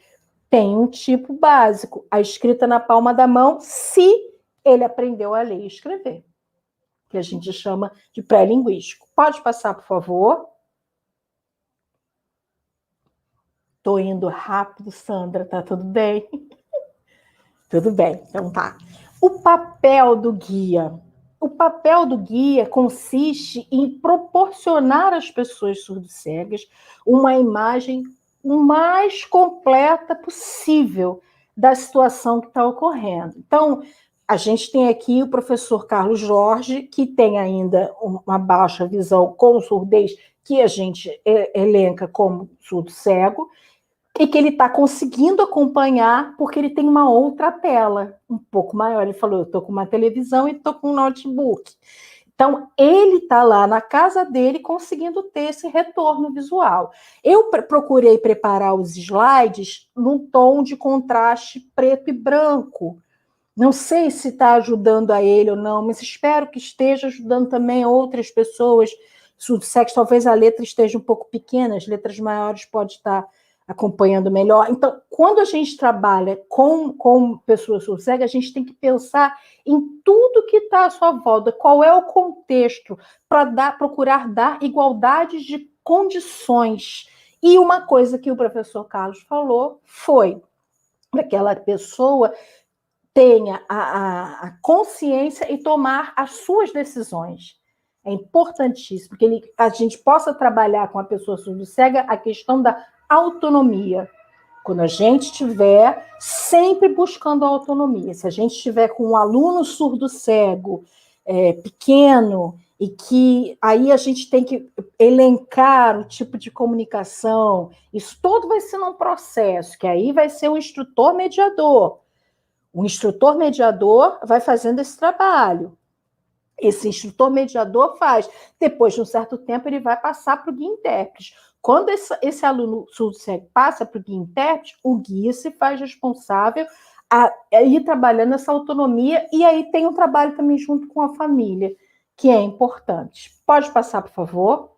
têm um tipo básico, a escrita na palma da mão, se ele aprendeu a ler e escrever, que a gente chama de pré-linguístico. Pode passar, por favor? Estou indo rápido, Sandra, tá tudo bem? Tudo bem, então tá. O papel do guia. O papel do guia consiste em proporcionar às pessoas surdo-cegas uma imagem o mais completa possível da situação que está ocorrendo. Então, a gente tem aqui o professor Carlos Jorge, que tem ainda uma baixa visão com surdez, que a gente elenca como surdo-cego, e que ele está conseguindo acompanhar porque ele tem uma outra tela, um pouco maior. Ele falou, eu estou com uma televisão e estou com um notebook. Então, ele está lá na casa dele conseguindo ter esse retorno visual. Eu procurei preparar os slides num tom de contraste preto e branco. Não sei se está ajudando a ele ou não, mas espero que esteja ajudando também outras pessoas surdo-cegas. Talvez a letra esteja um pouco pequena, as letras maiores podem estar acompanhando melhor. Então, quando a gente trabalha com pessoas surdo-cegas, a gente tem que pensar em tudo que está à sua volta, qual é o contexto, para procurar dar igualdade de condições. E uma coisa que o professor Carlos falou foi que aquela pessoa tenha a consciência e tomar as suas decisões. É importantíssimo que a gente possa trabalhar com a pessoa surdo-cega a questão da autonomia. Quando a gente estiver sempre buscando a autonomia, se a gente estiver com um aluno surdo-cego pequeno, e que aí a gente tem que elencar o tipo de comunicação, isso tudo vai ser num processo, que aí vai ser o instrutor mediador. O instrutor mediador vai fazendo esse trabalho. Esse instrutor mediador faz. Depois de um certo tempo, ele vai passar para o guia intérprete. Quando esse aluno surdo-cego passa para o guia intérprete, o guia se faz responsável a ir trabalhando essa autonomia, e aí tem um trabalho também junto com a família, que é importante. Pode passar, por favor?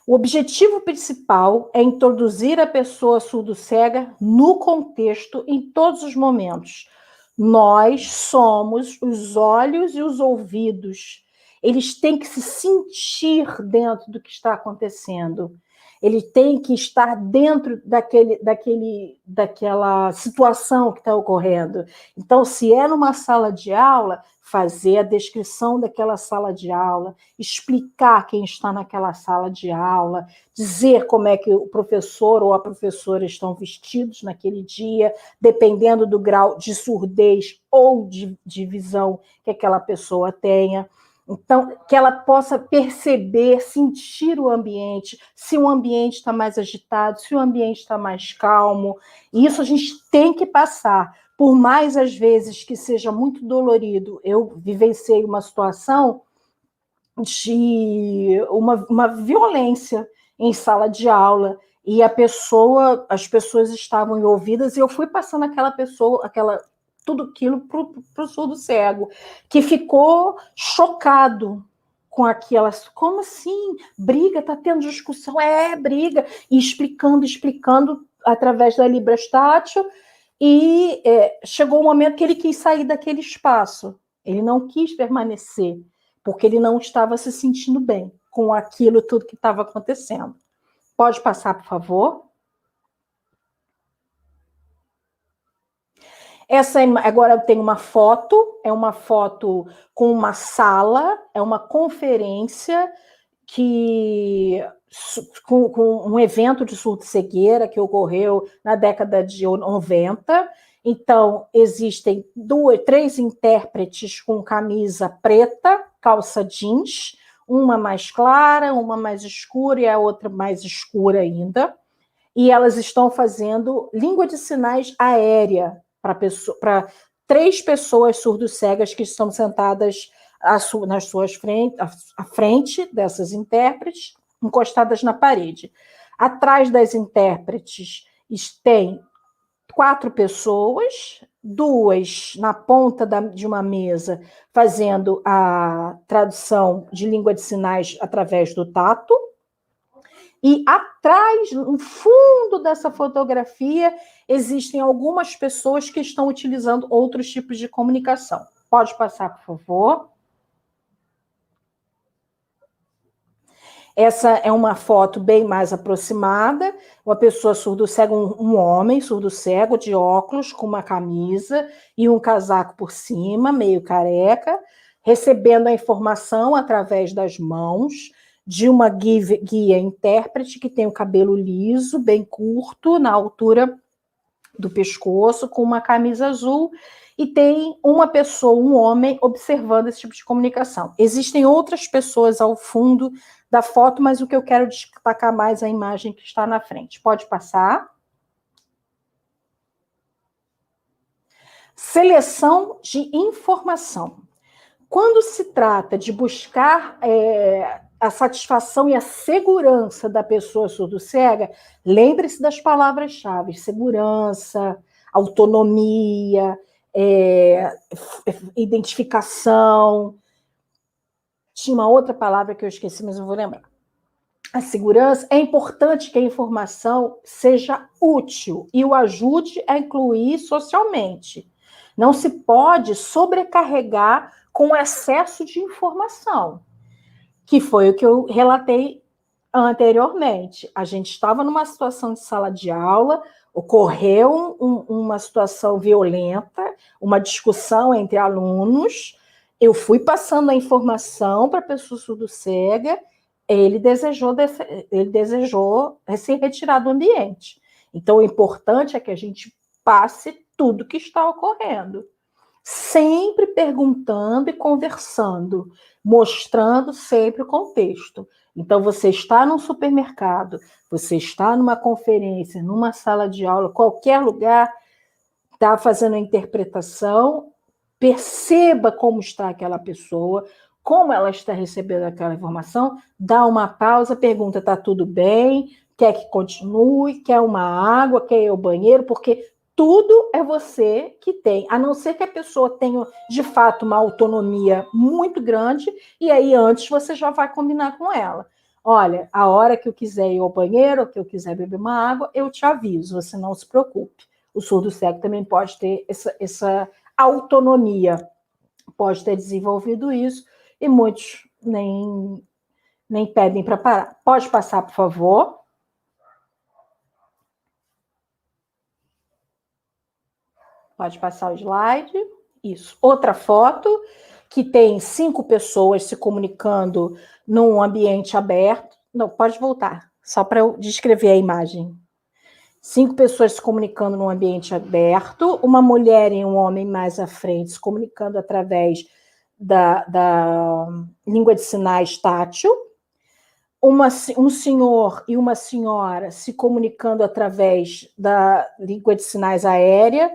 O objetivo principal é introduzir a pessoa surdo-cega no contexto em todos os momentos. Nós somos os olhos e os ouvidos. Eles têm que se sentir dentro do que está acontecendo. Ele tem que estar dentro daquela situação que está ocorrendo. Então, se é numa sala de aula, fazer a descrição daquela sala de aula, explicar quem está naquela sala de aula, dizer como é que o professor ou a professora estão vestidos naquele dia, dependendo do grau de surdez ou de visão que aquela pessoa tenha. Então, que ela possa perceber, sentir o ambiente, se o ambiente está mais agitado, se o ambiente está mais calmo. E isso a gente tem que passar. Por mais, às vezes, que seja muito dolorido. Eu vivenciei uma situação de uma violência em sala de aula, e as pessoas estavam envolvidas, e eu fui passando tudo aquilo para o surdo-cego, que ficou chocado com aquelas, como assim? Briga, está tendo discussão? Briga, e explicando através da Libras tátil, e chegou um momento que ele quis sair daquele espaço, ele não quis permanecer, porque ele não estava se sentindo bem com aquilo tudo que estava acontecendo. Pode passar, por favor? Agora eu tenho uma foto, é uma foto com uma sala, é uma conferência com um evento de surdo-cegueira que ocorreu na década de 90, Então, existem três intérpretes com camisa preta, calça jeans, uma mais clara, uma mais escura e a outra mais escura ainda. E elas estão fazendo língua de sinais aérea para 3 pessoas surdo-cegas que estão sentadas nas suas frente, à frente dessas intérpretes, encostadas na parede. Atrás das intérpretes tem 4 pessoas, 2 na ponta de uma mesa, fazendo a tradução de língua de sinais através do tato. E atrás, no fundo dessa fotografia, existem algumas pessoas que estão utilizando outros tipos de comunicação. Pode passar, por favor. Essa é uma foto bem mais aproximada, uma pessoa surdo-cega, um homem surdo-cego de óculos, com uma camisa e um casaco por cima, meio careca, recebendo a informação através das mãos de uma guia intérprete que tem o cabelo liso, bem curto, na altura do pescoço, com uma camisa azul, e tem uma pessoa, um homem, observando esse tipo de comunicação. Existem outras pessoas ao fundo da foto, mas o que eu quero destacar mais é a imagem que está na frente. Pode passar. Seleção de informação. Quando se trata de buscar a satisfação e a segurança da pessoa surdo-cega, lembre-se das palavras-chave: segurança, autonomia, identificação. Tinha uma outra palavra que eu esqueci, mas eu vou lembrar. A segurança, é importante que a informação seja útil e o ajude a incluir socialmente. Não se pode sobrecarregar com excesso de informação, que foi o que eu relatei anteriormente. A gente estava numa situação de sala de aula, ocorreu uma situação violenta, uma discussão entre alunos, eu fui passando a informação para a pessoa surdo-cega, ele desejou se retirar do ambiente. Então, o importante é que a gente passe tudo que está ocorrendo, sempre perguntando e conversando, mostrando sempre o contexto. Então, você está num supermercado, você está numa conferência, numa sala de aula, qualquer lugar, está fazendo a interpretação, perceba como está aquela pessoa, como ela está recebendo aquela informação, dá uma pausa, pergunta, está tudo bem? Quer que continue? Quer uma água? Quer ir ao banheiro? Porque tudo é você que tem, a não ser que a pessoa tenha, de fato, uma autonomia muito grande, e aí antes você já vai combinar com ela. Olha, a hora que eu quiser ir ao banheiro, ou que eu quiser beber uma água, eu te aviso, você não se preocupe. O surdo-cego também pode ter essa autonomia, pode ter desenvolvido isso, e muitos nem pedem para parar. Pode passar, por favor. Pode passar o slide. Isso. Outra foto, que tem 5 pessoas se comunicando num ambiente aberto. Não, pode voltar, só para eu descrever a imagem. 5 pessoas se comunicando num ambiente aberto, uma mulher e um homem mais à frente se comunicando através da língua de sinais tátil, um senhor e uma senhora se comunicando através da língua de sinais aérea,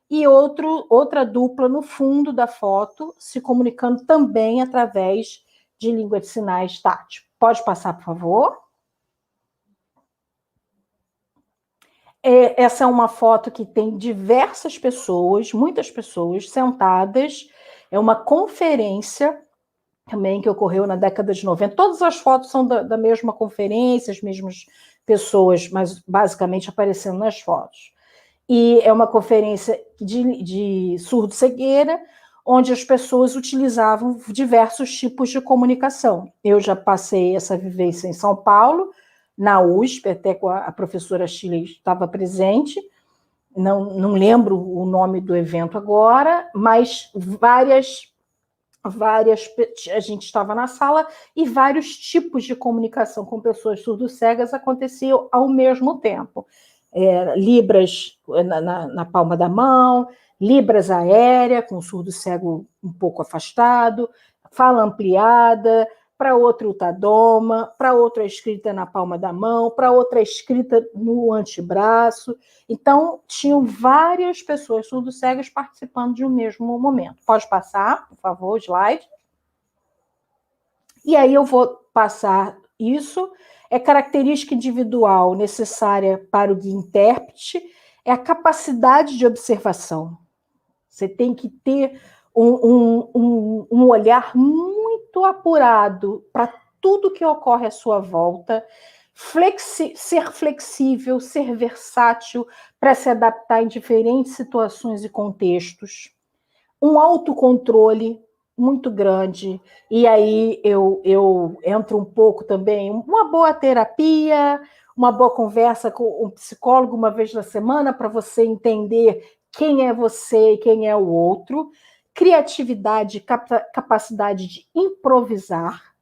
e outra dupla no fundo da foto se comunicando também através de língua de sinais tátil. Pode passar, por favor? Essa é uma foto que tem diversas pessoas, muitas pessoas sentadas. É uma conferência também que ocorreu na década de 90. Todas as fotos são da mesma conferência, as mesmas pessoas, mas basicamente aparecendo nas fotos. E é uma conferência de surdo-cegueira, onde as pessoas utilizavam diversos tipos de comunicação. Eu já passei essa vivência em São Paulo, na USP, até com a professora Shirley estava presente, não lembro o nome do evento agora, mas várias, a gente estava na sala e vários tipos de comunicação com pessoas surdo-cegas aconteciam ao mesmo tempo. libras na palma da mão, libras aérea, com o surdo cego um pouco afastado, fala ampliada, para outro tadoma, para outra escrita na palma da mão, para outra escrita no antebraço. Então, tinham várias pessoas surdo-cegas participando de um mesmo momento. Pode passar, por favor, o slide. E aí eu vou passar isso. É característica individual necessária para o guia-intérprete, é a capacidade de observação. Você tem que ter um olhar muito apurado para tudo que ocorre à sua volta, ser flexível, ser versátil para se adaptar em diferentes situações e contextos, um autocontrole muito grande, e aí eu entro um pouco também, uma boa terapia, uma boa conversa com um psicólogo uma vez na semana para você entender quem é você e quem é o outro, criatividade, capacidade de improvisar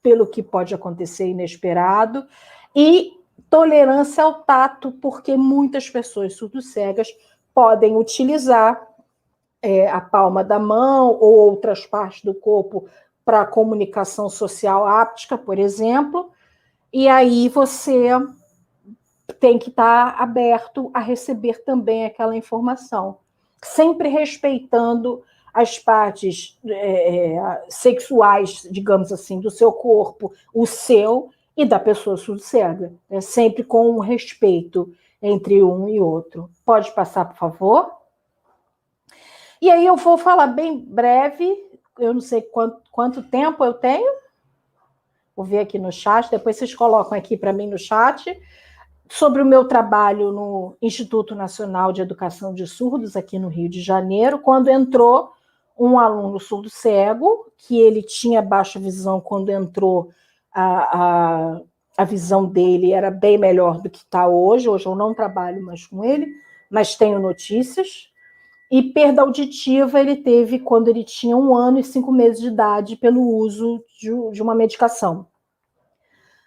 pelo que pode acontecer inesperado, e tolerância ao tato, porque muitas pessoas surdo-cegas podem utilizar a palma da mão ou outras partes do corpo para comunicação social áptica, por exemplo, e aí você tem que estar aberto a receber também aquela informação, sempre respeitando as partes sexuais, digamos assim, do seu corpo, o seu e da pessoa surdo-cega, sempre com um respeito entre um e outro. Pode passar, por favor? E aí eu vou falar bem breve, eu não sei quanto tempo eu tenho, vou ver aqui no chat, depois vocês colocam aqui para mim no chat, sobre o meu trabalho no Instituto Nacional de Educação de Surdos, aqui no Rio de Janeiro, quando entrou um aluno surdo-cego, que ele tinha baixa visão, quando entrou a visão dele era bem melhor do que está hoje eu não trabalho mais com ele, mas tenho notícias. E perda auditiva ele teve quando ele tinha 1 ano e 5 meses de idade pelo uso de uma medicação.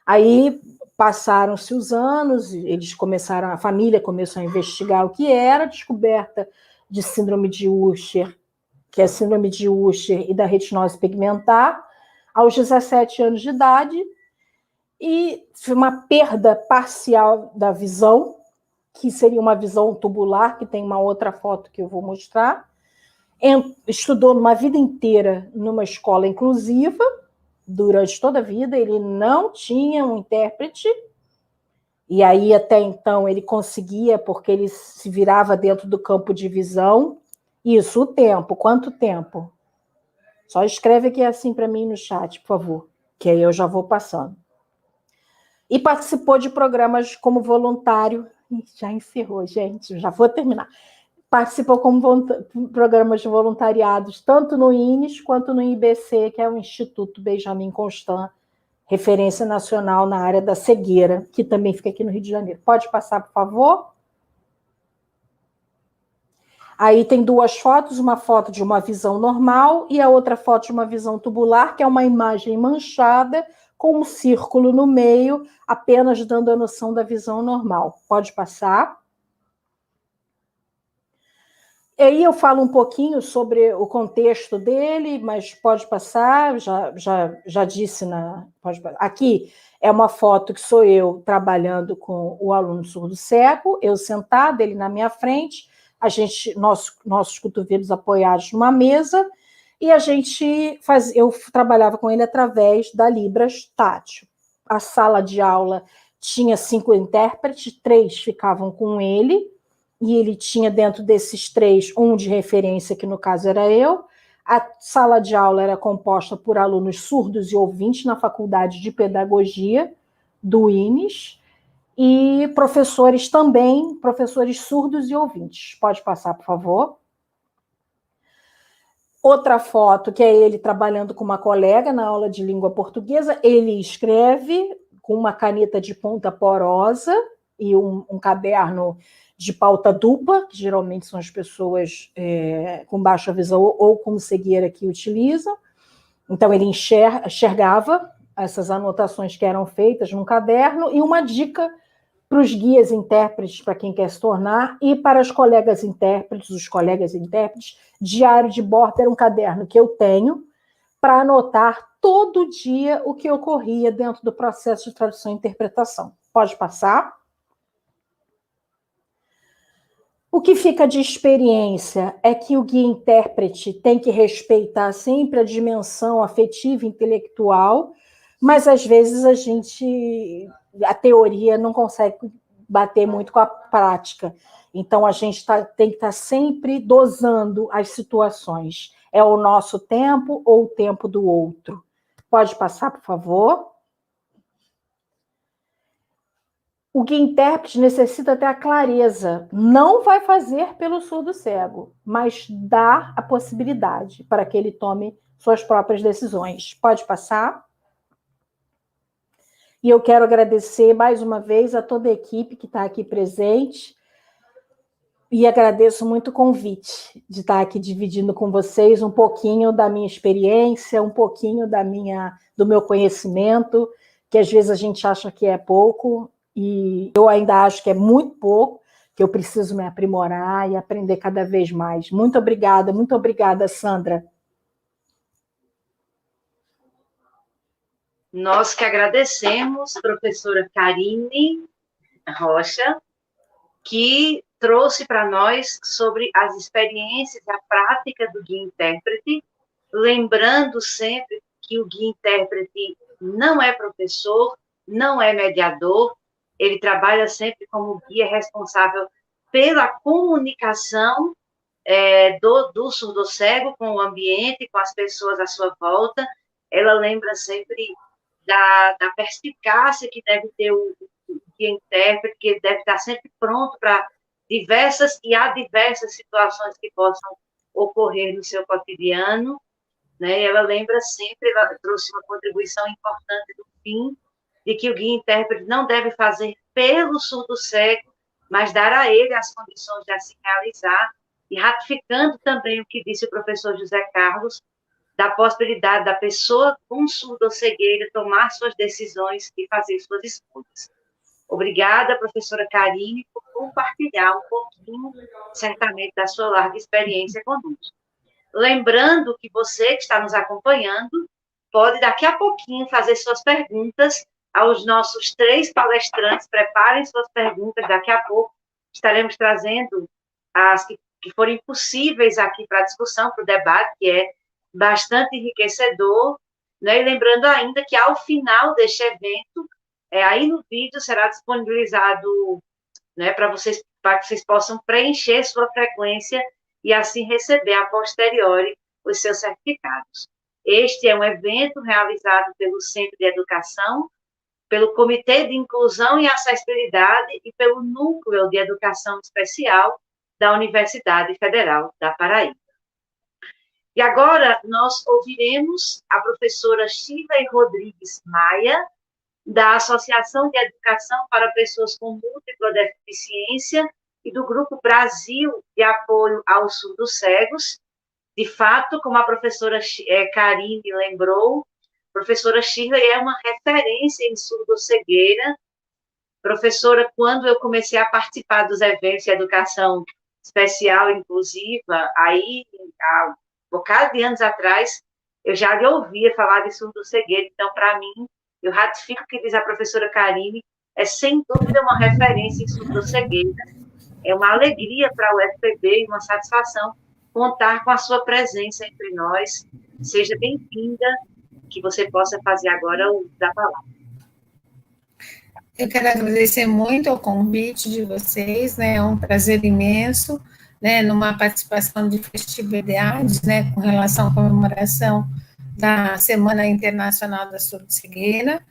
Aí passaram-se os anos, a família começou a investigar o que era, descoberta de síndrome de Usher, que é a síndrome de Usher e da retinose pigmentar, aos 17 anos de idade, e foi uma perda parcial da visão, que seria uma visão tubular, que tem uma outra foto que eu vou mostrar. Estudou uma vida inteira numa escola inclusiva, durante toda a vida, ele não tinha um intérprete, e aí até então ele conseguia, porque ele se virava dentro do campo de visão. Isso, o tempo, quanto tempo? Só escreve aqui assim para mim no chat, por favor, que aí eu já vou passando. E participou de programas como voluntário. Já encerrou, gente, já vou terminar. Participou como programas de voluntariados, tanto no INES quanto no IBC, que é o Instituto Benjamin Constant, referência nacional na área da cegueira, que também fica aqui no Rio de Janeiro. Pode passar, por favor? Aí tem 2 fotos, uma foto de uma visão normal e a outra foto de uma visão tubular, que é uma imagem manchada, com um círculo no meio, apenas dando a noção da visão normal. Pode passar. E aí eu falo um pouquinho sobre o contexto dele, mas pode passar, já disse aqui é uma foto que sou eu trabalhando com o aluno surdo-cego, eu sentada, ele na minha frente, nossos cotovelos apoiados numa mesa, e eu trabalhava com ele através da Libras tátil. A sala de aula tinha 5 intérpretes, 3 ficavam com ele, e ele tinha dentro desses 3 um de referência, que no caso era eu. A sala de aula era composta por alunos surdos e ouvintes na Faculdade de Pedagogia do INES, e professores também, professores surdos e ouvintes. Pode passar, por favor. Outra foto, que é ele trabalhando com uma colega na aula de língua portuguesa, ele escreve com uma caneta de ponta porosa e um caderno de pauta dupla, que geralmente são as pessoas com baixa visão ou com cegueira que utilizam. Então, ele enxergava essas anotações que eram feitas num caderno, e uma dica para os guias intérpretes, para quem quer se tornar, e para as colegas intérpretes, os colegas intérpretes, diário de bordo era um caderno que eu tenho para anotar todo dia o que ocorria dentro do processo de tradução e interpretação. Pode passar. O que fica de experiência é que o guia-intérprete tem que respeitar sempre a dimensão afetiva e intelectual, mas às vezes a teoria não consegue bater muito com a prática. Então a gente tem que estar sempre dosando as situações. É o nosso tempo ou o tempo do outro? Pode passar, por favor? O guia-intérprete necessita ter a clareza. Não vai fazer pelo surdo cego, mas dá a possibilidade para que ele tome suas próprias decisões. Pode passar? E eu quero agradecer mais uma vez a toda a equipe que está aqui presente e agradeço muito o convite de estar aqui dividindo com vocês um pouquinho da minha experiência, um pouquinho do meu conhecimento, que às vezes a gente acha que é pouco, e eu ainda acho que é muito pouco, que eu preciso me aprimorar e aprender cada vez mais. Muito obrigada, Sandra. Nós que agradecemos, professora Karine Rocha, que trouxe para nós sobre as experiências e a prática do guia-intérprete, lembrando sempre que o guia-intérprete não é professor, não é mediador, ele trabalha sempre como guia responsável pela comunicação do surdo-cego com o ambiente, com as pessoas à sua volta. Ela lembra sempre da perspicácia que deve ter o guia-intérprete, que ele deve estar sempre pronto para diversas situações que possam ocorrer no seu cotidiano, né? Ela lembra sempre, ela trouxe uma contribuição importante no fim, de que o guia-intérprete não deve fazer pelo surdo-cego, mas dar a ele as condições de assim realizar, e ratificando também o que disse o professor José Carlos, da possibilidade da pessoa com surdo-cegueira tomar suas decisões e fazer suas escolhas. Obrigada, professora Karine, por compartilhar um pouquinho, certamente, da sua larga experiência conosco. Lembrando que você que está nos acompanhando pode, daqui a pouquinho, fazer suas perguntas aos nossos 3 palestrantes. Preparem suas perguntas, daqui a pouco estaremos trazendo as que forem possíveis aqui para a discussão, para o debate, que é bastante enriquecedor, né? E lembrando ainda que, ao final deste evento, aí no vídeo será disponibilizado, né, para que vocês possam preencher sua frequência e assim receber a posteriori os seus certificados. Este é um evento realizado pelo Centro de Educação, pelo Comitê de Inclusão e Acessibilidade e pelo Núcleo de Educação Especial da Universidade Federal da Paraíba. E agora nós ouviremos a professora Shirley Rodrigues Maia, da Associação de Educação para Pessoas com Múltipla Deficiência e do Grupo Brasil de Apoio aos Surdos Cegos. De fato, como a professora Karine lembrou, a professora Shirley é uma referência em surdo-cegueira. Professora, quando eu comecei a participar dos eventos de educação especial inclusiva, aí, há um bocado de anos atrás, eu já lhe ouvia falar de surdo-cegueira. Então, para mim, eu ratifico o que diz a professora Karine, é sem dúvida uma referência em surdo-cegueira. É uma alegria para o UFPB e uma satisfação contar com a sua presença entre nós. Seja bem-vinda, que você possa fazer agora o uso da palavra. Eu quero agradecer muito o convite de vocês, né? É um prazer imenso, né? Numa participação de festividades, né? Com relação à comemoração da Semana Internacional da Surdo-Cegueira.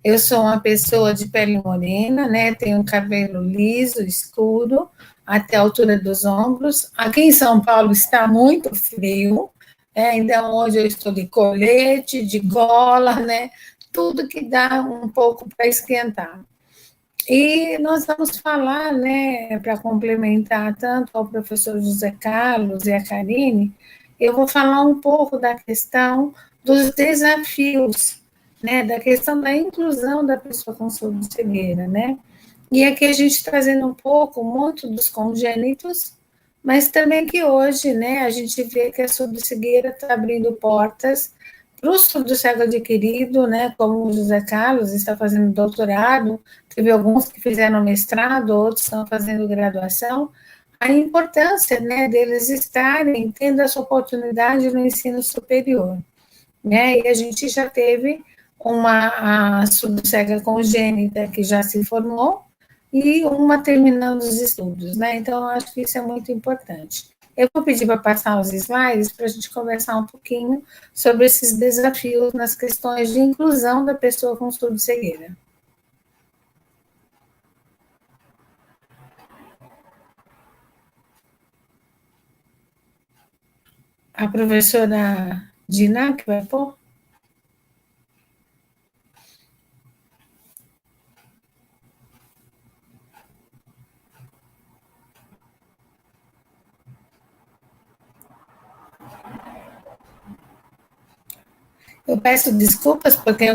Eu sou uma pessoa de pele morena, né? Tenho cabelo liso, escuro, até a altura dos ombros. Aqui em São Paulo está muito frio, então hoje eu estou de colete, de gola, né? Tudo que dá um pouco para esquentar. E nós vamos falar, né, para complementar tanto ao professor José Carlos e a Karine, eu vou falar um pouco da questão dos desafios, né, da questão da inclusão da pessoa com surdo-cegueira, né? E aqui a gente trazendo um pouco, muito dos congênitos, mas também que hoje, né, a gente vê que a surdo-cegueira está abrindo portas para o surdo-cego adquirido, né, como o José Carlos está fazendo doutorado, teve alguns que fizeram mestrado, outros estão fazendo graduação, a importância, né, deles estarem tendo essa oportunidade no ensino superior, né, e a gente já teve uma surdo-cega congênita que já se formou, e uma terminando os estudos, né? Então, eu acho que isso é muito importante. Eu vou pedir para passar os slides para a gente conversar um pouquinho sobre esses desafios nas questões de inclusão da pessoa com surdo-cegueira. A professora Dina, que vai pôr? Eu peço desculpas, porque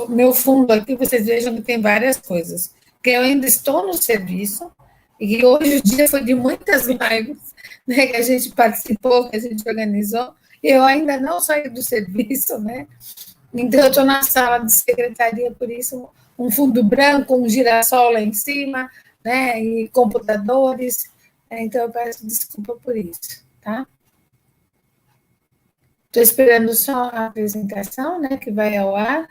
meu fundo aqui, vocês vejam que tem várias coisas. Porque eu ainda estou no serviço, e hoje o dia foi de muitas lives, né, que a gente participou, que a gente organizou, e eu ainda não saí do serviço, né? Então, eu estou na sala de secretaria, por isso, um fundo branco, um girassol lá em cima, né, e computadores, então eu peço desculpa por isso, tá? Estou esperando só a apresentação, né, que vai ao ar.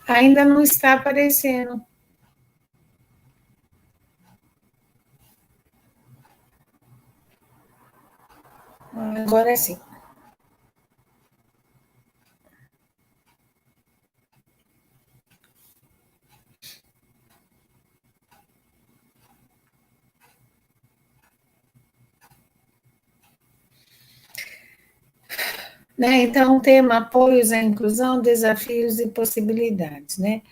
Ainda não está aparecendo. Agora sim. Né, então, o tema apoios à inclusão, desafios e possibilidades, né?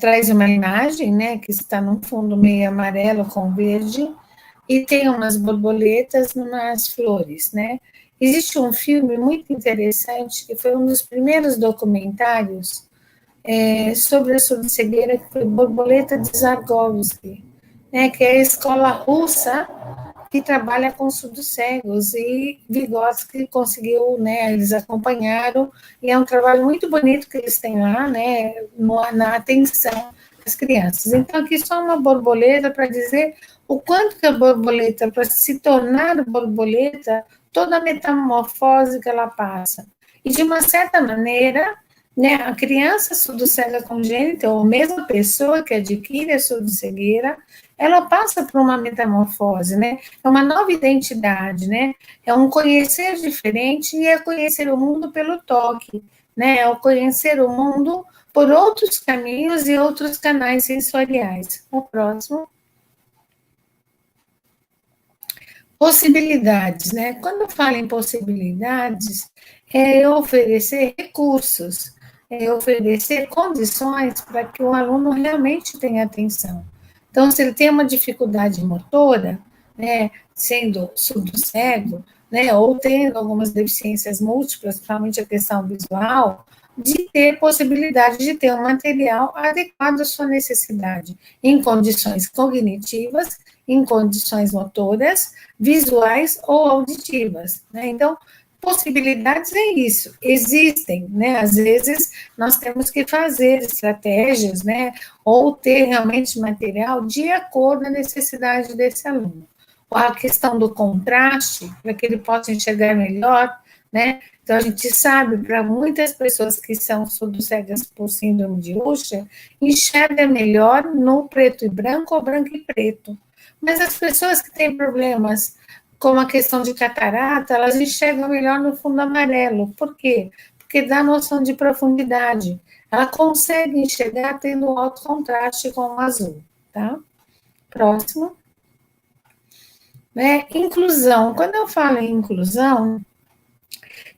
Traz uma imagem, né, que está num fundo meio amarelo com verde, e tem umas borboletas numas flores, né? Existe um filme muito interessante, que foi um dos primeiros documentários sobre a surdo-cegueira, que foi Borboleta de Zargovsky, né, que é a escola russa que trabalha com surdos cegos, e Vygotsky conseguiu, né, eles acompanharam, e é um trabalho muito bonito que eles têm lá, né, na atenção das crianças. Então, aqui só uma borboleta para dizer o quanto que a borboleta, para se tornar borboleta, toda a metamorfose que ela passa. E, de uma certa maneira, né, a criança surdo-cega congênita, ou mesmo a pessoa que adquire a surdo-cegueira, ela passa por uma metamorfose, né? É uma nova identidade, né? É um conhecer diferente, e é conhecer o mundo pelo toque, né? É o conhecer o mundo por outros caminhos e outros canais sensoriais. O próximo. Possibilidades, né? Quando eu falo em possibilidades, é oferecer recursos, é oferecer condições para que o aluno realmente tenha atenção. Então, se ele tem uma dificuldade motora, né, sendo surdo-cego, né, ou tendo algumas deficiências múltiplas, principalmente a questão visual, de ter possibilidade de ter um material adequado à sua necessidade, em condições cognitivas, em condições motoras, visuais ou auditivas, né? Então, possibilidades é isso, existem, né? Às vezes nós temos que fazer estratégias, né? Ou ter realmente material de acordo com a necessidade desse aluno. A questão do contraste, para que ele possa enxergar melhor, né? Então, a gente sabe, para muitas pessoas que são surdo-cegas por síndrome de Usher, enxerga melhor no preto e branco ou branco e preto. Mas as pessoas que têm problemas como a questão de catarata, elas enxergam melhor no fundo amarelo. Por quê? Porque dá noção de profundidade. Ela consegue enxergar tendo alto contraste com o azul, tá? Próximo. Né? Inclusão. Quando eu falo em inclusão,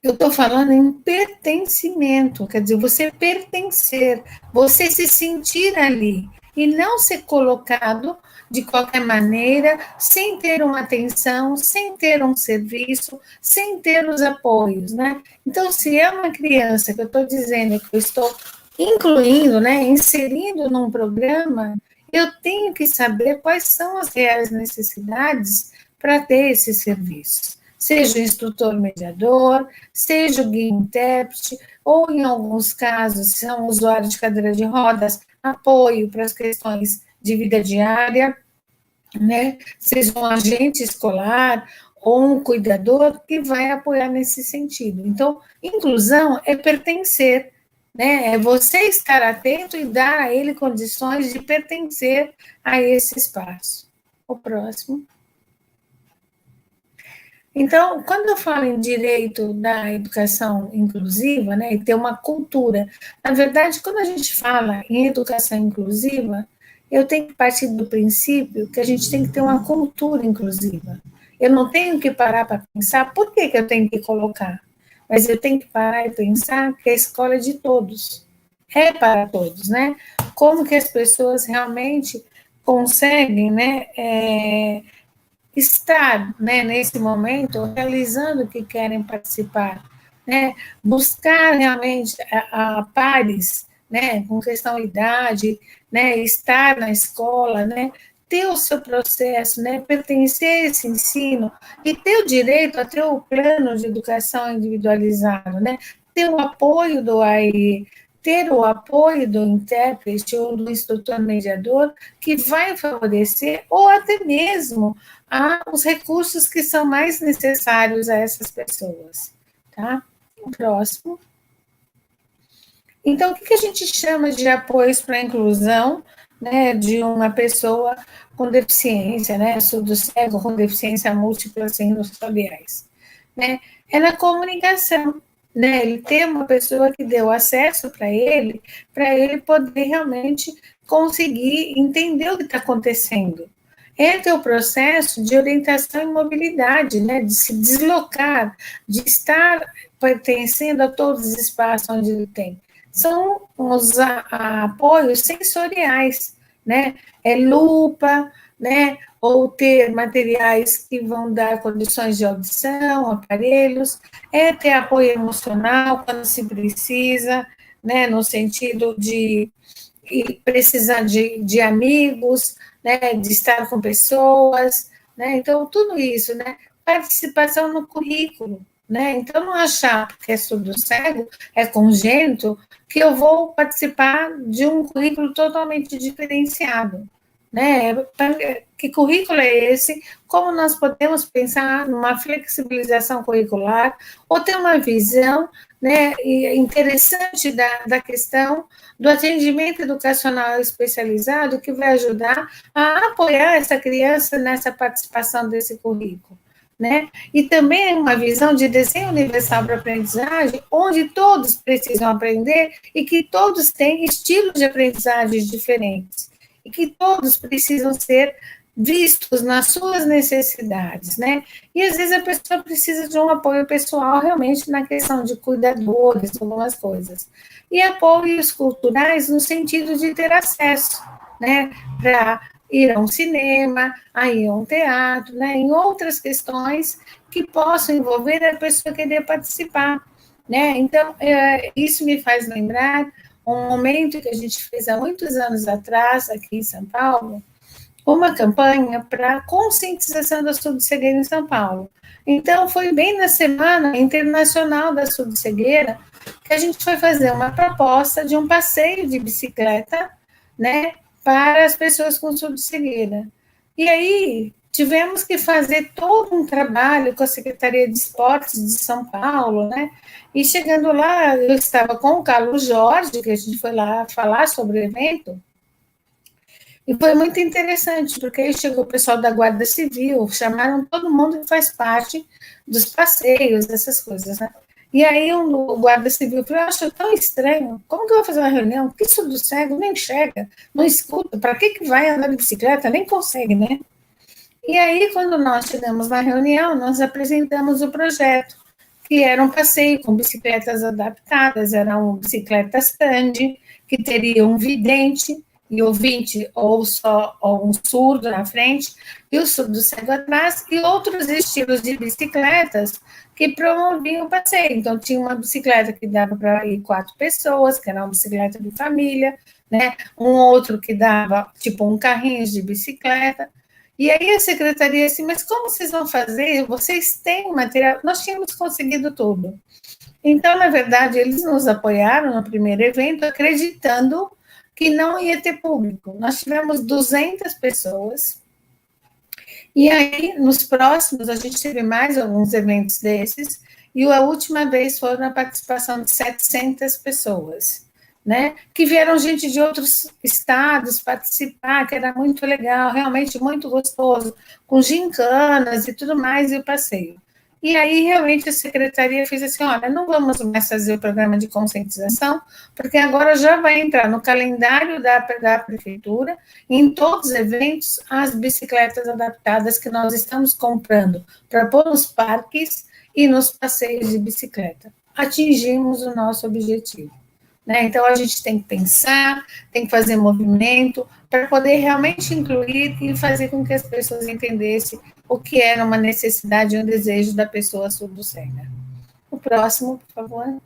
eu estou falando em pertencimento, quer dizer, você pertencer, você se sentir ali, e não ser colocado de qualquer maneira, sem ter uma atenção, sem ter um serviço, sem ter os apoios, né? Então, se é uma criança que eu estou dizendo que eu estou incluindo, né, inserindo num programa, eu tenho que saber quais são as reais necessidades para ter esse serviço. Seja o instrutor mediador, seja o guia intérprete, ou, em alguns casos, se são usuários de cadeira de rodas, apoio para as questões de vida diária, né? Seja um agente escolar ou um cuidador que vai apoiar nesse sentido. Então, inclusão é pertencer, né? É você estar atento e dar a ele condições de pertencer a esse espaço. O próximo. Então, quando eu falo em direito da educação inclusiva, né, e ter uma cultura, na verdade, quando a gente fala em educação inclusiva, eu tenho que partir do princípio que a gente tem que ter uma cultura inclusiva. Eu não tenho que parar para pensar por que eu tenho que colocar, mas eu tenho que parar e pensar que a escola é de todos, é para todos, né? Como que as pessoas realmente conseguem, né, estar, né, nesse momento, realizando o que querem participar, né, buscar realmente a pares, né, com questão de idade, né, estar na escola, né, ter o seu processo, né, pertencer a esse ensino e ter o direito a ter o plano de educação individualizado, né, ter o apoio do AI, ter o apoio do intérprete ou do instrutor mediador que vai favorecer, ou até mesmo os recursos que são mais necessários a essas pessoas. Tá? O próximo. Então, o que a gente chama de apoios para a inclusão, né, de uma pessoa com deficiência, né, surdo-cego, com deficiência múltipla sensoriais? Né? É na comunicação. Né, ele ter uma pessoa que deu acesso para ele poder realmente conseguir entender o que está acontecendo. É o processo de orientação e mobilidade, né, de se deslocar, de estar pertencendo a todos os espaços onde ele tem. São os apoios sensoriais, né, lupa, né, ou ter materiais que vão dar condições de audição, aparelhos, ter apoio emocional quando se precisa, né, no sentido de precisar de amigos, né, de estar com pessoas, né, então tudo isso, né, participação no currículo, né, então não achar que é surdo-cego, é congênito, que eu vou participar de um currículo totalmente diferenciado, né, que currículo é esse, como nós podemos pensar numa flexibilização curricular, ou ter uma visão, né, interessante da questão do atendimento educacional especializado, que vai ajudar a apoiar essa criança nessa participação desse currículo. Né? E também uma visão de desenho universal para a aprendizagem, onde todos precisam aprender e que todos têm estilos de aprendizagem diferentes, e que todos precisam ser vistos nas suas necessidades, né? E às vezes a pessoa precisa de um apoio pessoal realmente na questão de cuidadores, algumas coisas. E apoios culturais no sentido de ter acesso, né? Para ir a um cinema, a ir a um teatro, né? Em outras questões que possam envolver a pessoa querer participar, né? Então, isso me faz lembrar um momento que a gente fez há muitos anos atrás, aqui em São Paulo, uma campanha para conscientização da surdo-cegueira em São Paulo. Então, foi bem na Semana Internacional da Surdo-Cegueira que a gente foi fazer uma proposta de um passeio de bicicleta, né, para as pessoas com surdo-cegueira. E aí, tivemos que fazer todo um trabalho com a Secretaria de Esportes de São Paulo, né, e chegando lá, eu estava com o Carlos Jorge, que a gente foi lá falar sobre o evento, e foi muito interessante, porque aí chegou o pessoal da Guarda Civil, chamaram todo mundo que faz parte dos passeios, dessas coisas, né? E aí o Guarda Civil falou, eu acho tão estranho, como que eu vou fazer uma reunião? Que surdo cego nem enxerga, não escuta, para que vai andar de bicicleta? Nem consegue, né? E aí, quando nós chegamos na reunião, nós apresentamos o projeto, que era um passeio com bicicletas adaptadas, eram bicicletas Tandy, que teria um vidente, e o 20 ou só ou um surdo na frente e o surdo cego atrás, e outros estilos de bicicletas que promoviam o passeio. Então, tinha uma bicicleta que dava para ir 4 pessoas, que era uma bicicleta de família, né? Um outro que dava, tipo, um carrinho de bicicleta. E aí a secretaria assim, mas como vocês vão fazer? Vocês têm material? Nós tínhamos conseguido tudo. Então, na verdade, eles nos apoiaram no primeiro evento, acreditando que não ia ter público. Nós tivemos 200 pessoas. E aí, nos próximos, a gente teve mais alguns eventos desses, e a última vez foi na participação de 700 pessoas, né? Que vieram gente de outros estados participar, que era muito legal, realmente muito gostoso, com gincanas e tudo mais, e o passeio. E aí, realmente, a secretaria fez assim, olha, não vamos mais fazer o programa de conscientização, porque agora já vai entrar no calendário da prefeitura, em todos os eventos, as bicicletas adaptadas que nós estamos comprando para pôr nos parques e nos passeios de bicicleta. Atingimos o nosso objetivo. Né? Então, a gente tem que pensar, tem que fazer movimento, para poder realmente incluir e fazer com que as pessoas entendessem o que era uma necessidade e um desejo da pessoa surdo-cega. O próximo, por favor.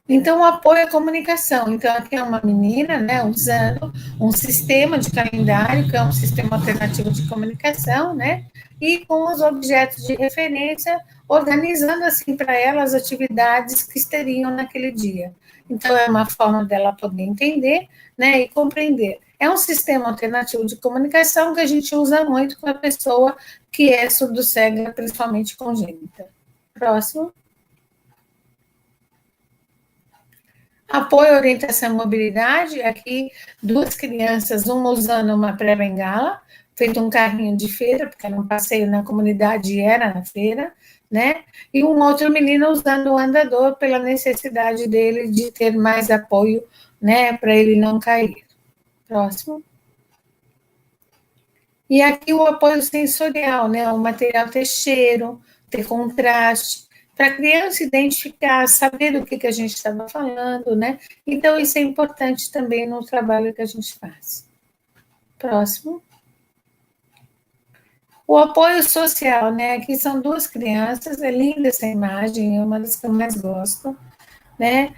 Então, o apoio à comunicação. Então, aqui é uma menina, né, usando um sistema de calendário, que é um sistema alternativo de comunicação, né, e com os objetos de referência, organizando, assim, para ela as atividades que estariam naquele dia. Então, é uma forma dela poder entender, né, e compreender. É um sistema alternativo de comunicação que a gente usa muito com a pessoa que é surdo-cega, principalmente congênita. Próximo. Apoio, orientação e mobilidade, aqui 2 crianças, uma usando uma pré-bengala, feito um carrinho de feira, porque era um passeio na comunidade e era na feira, né? E um outro menino usando o andador pela necessidade dele de ter mais apoio, né, para ele não cair. Próximo. E aqui o apoio sensorial, né? O material ter cheiro, ter contraste, para a criança identificar, saber do que a gente estava falando, né? Então, isso é importante também no trabalho que a gente faz. Próximo. O apoio social, né? Aqui são 2 crianças, é linda essa imagem, é uma das que eu mais gosto, né?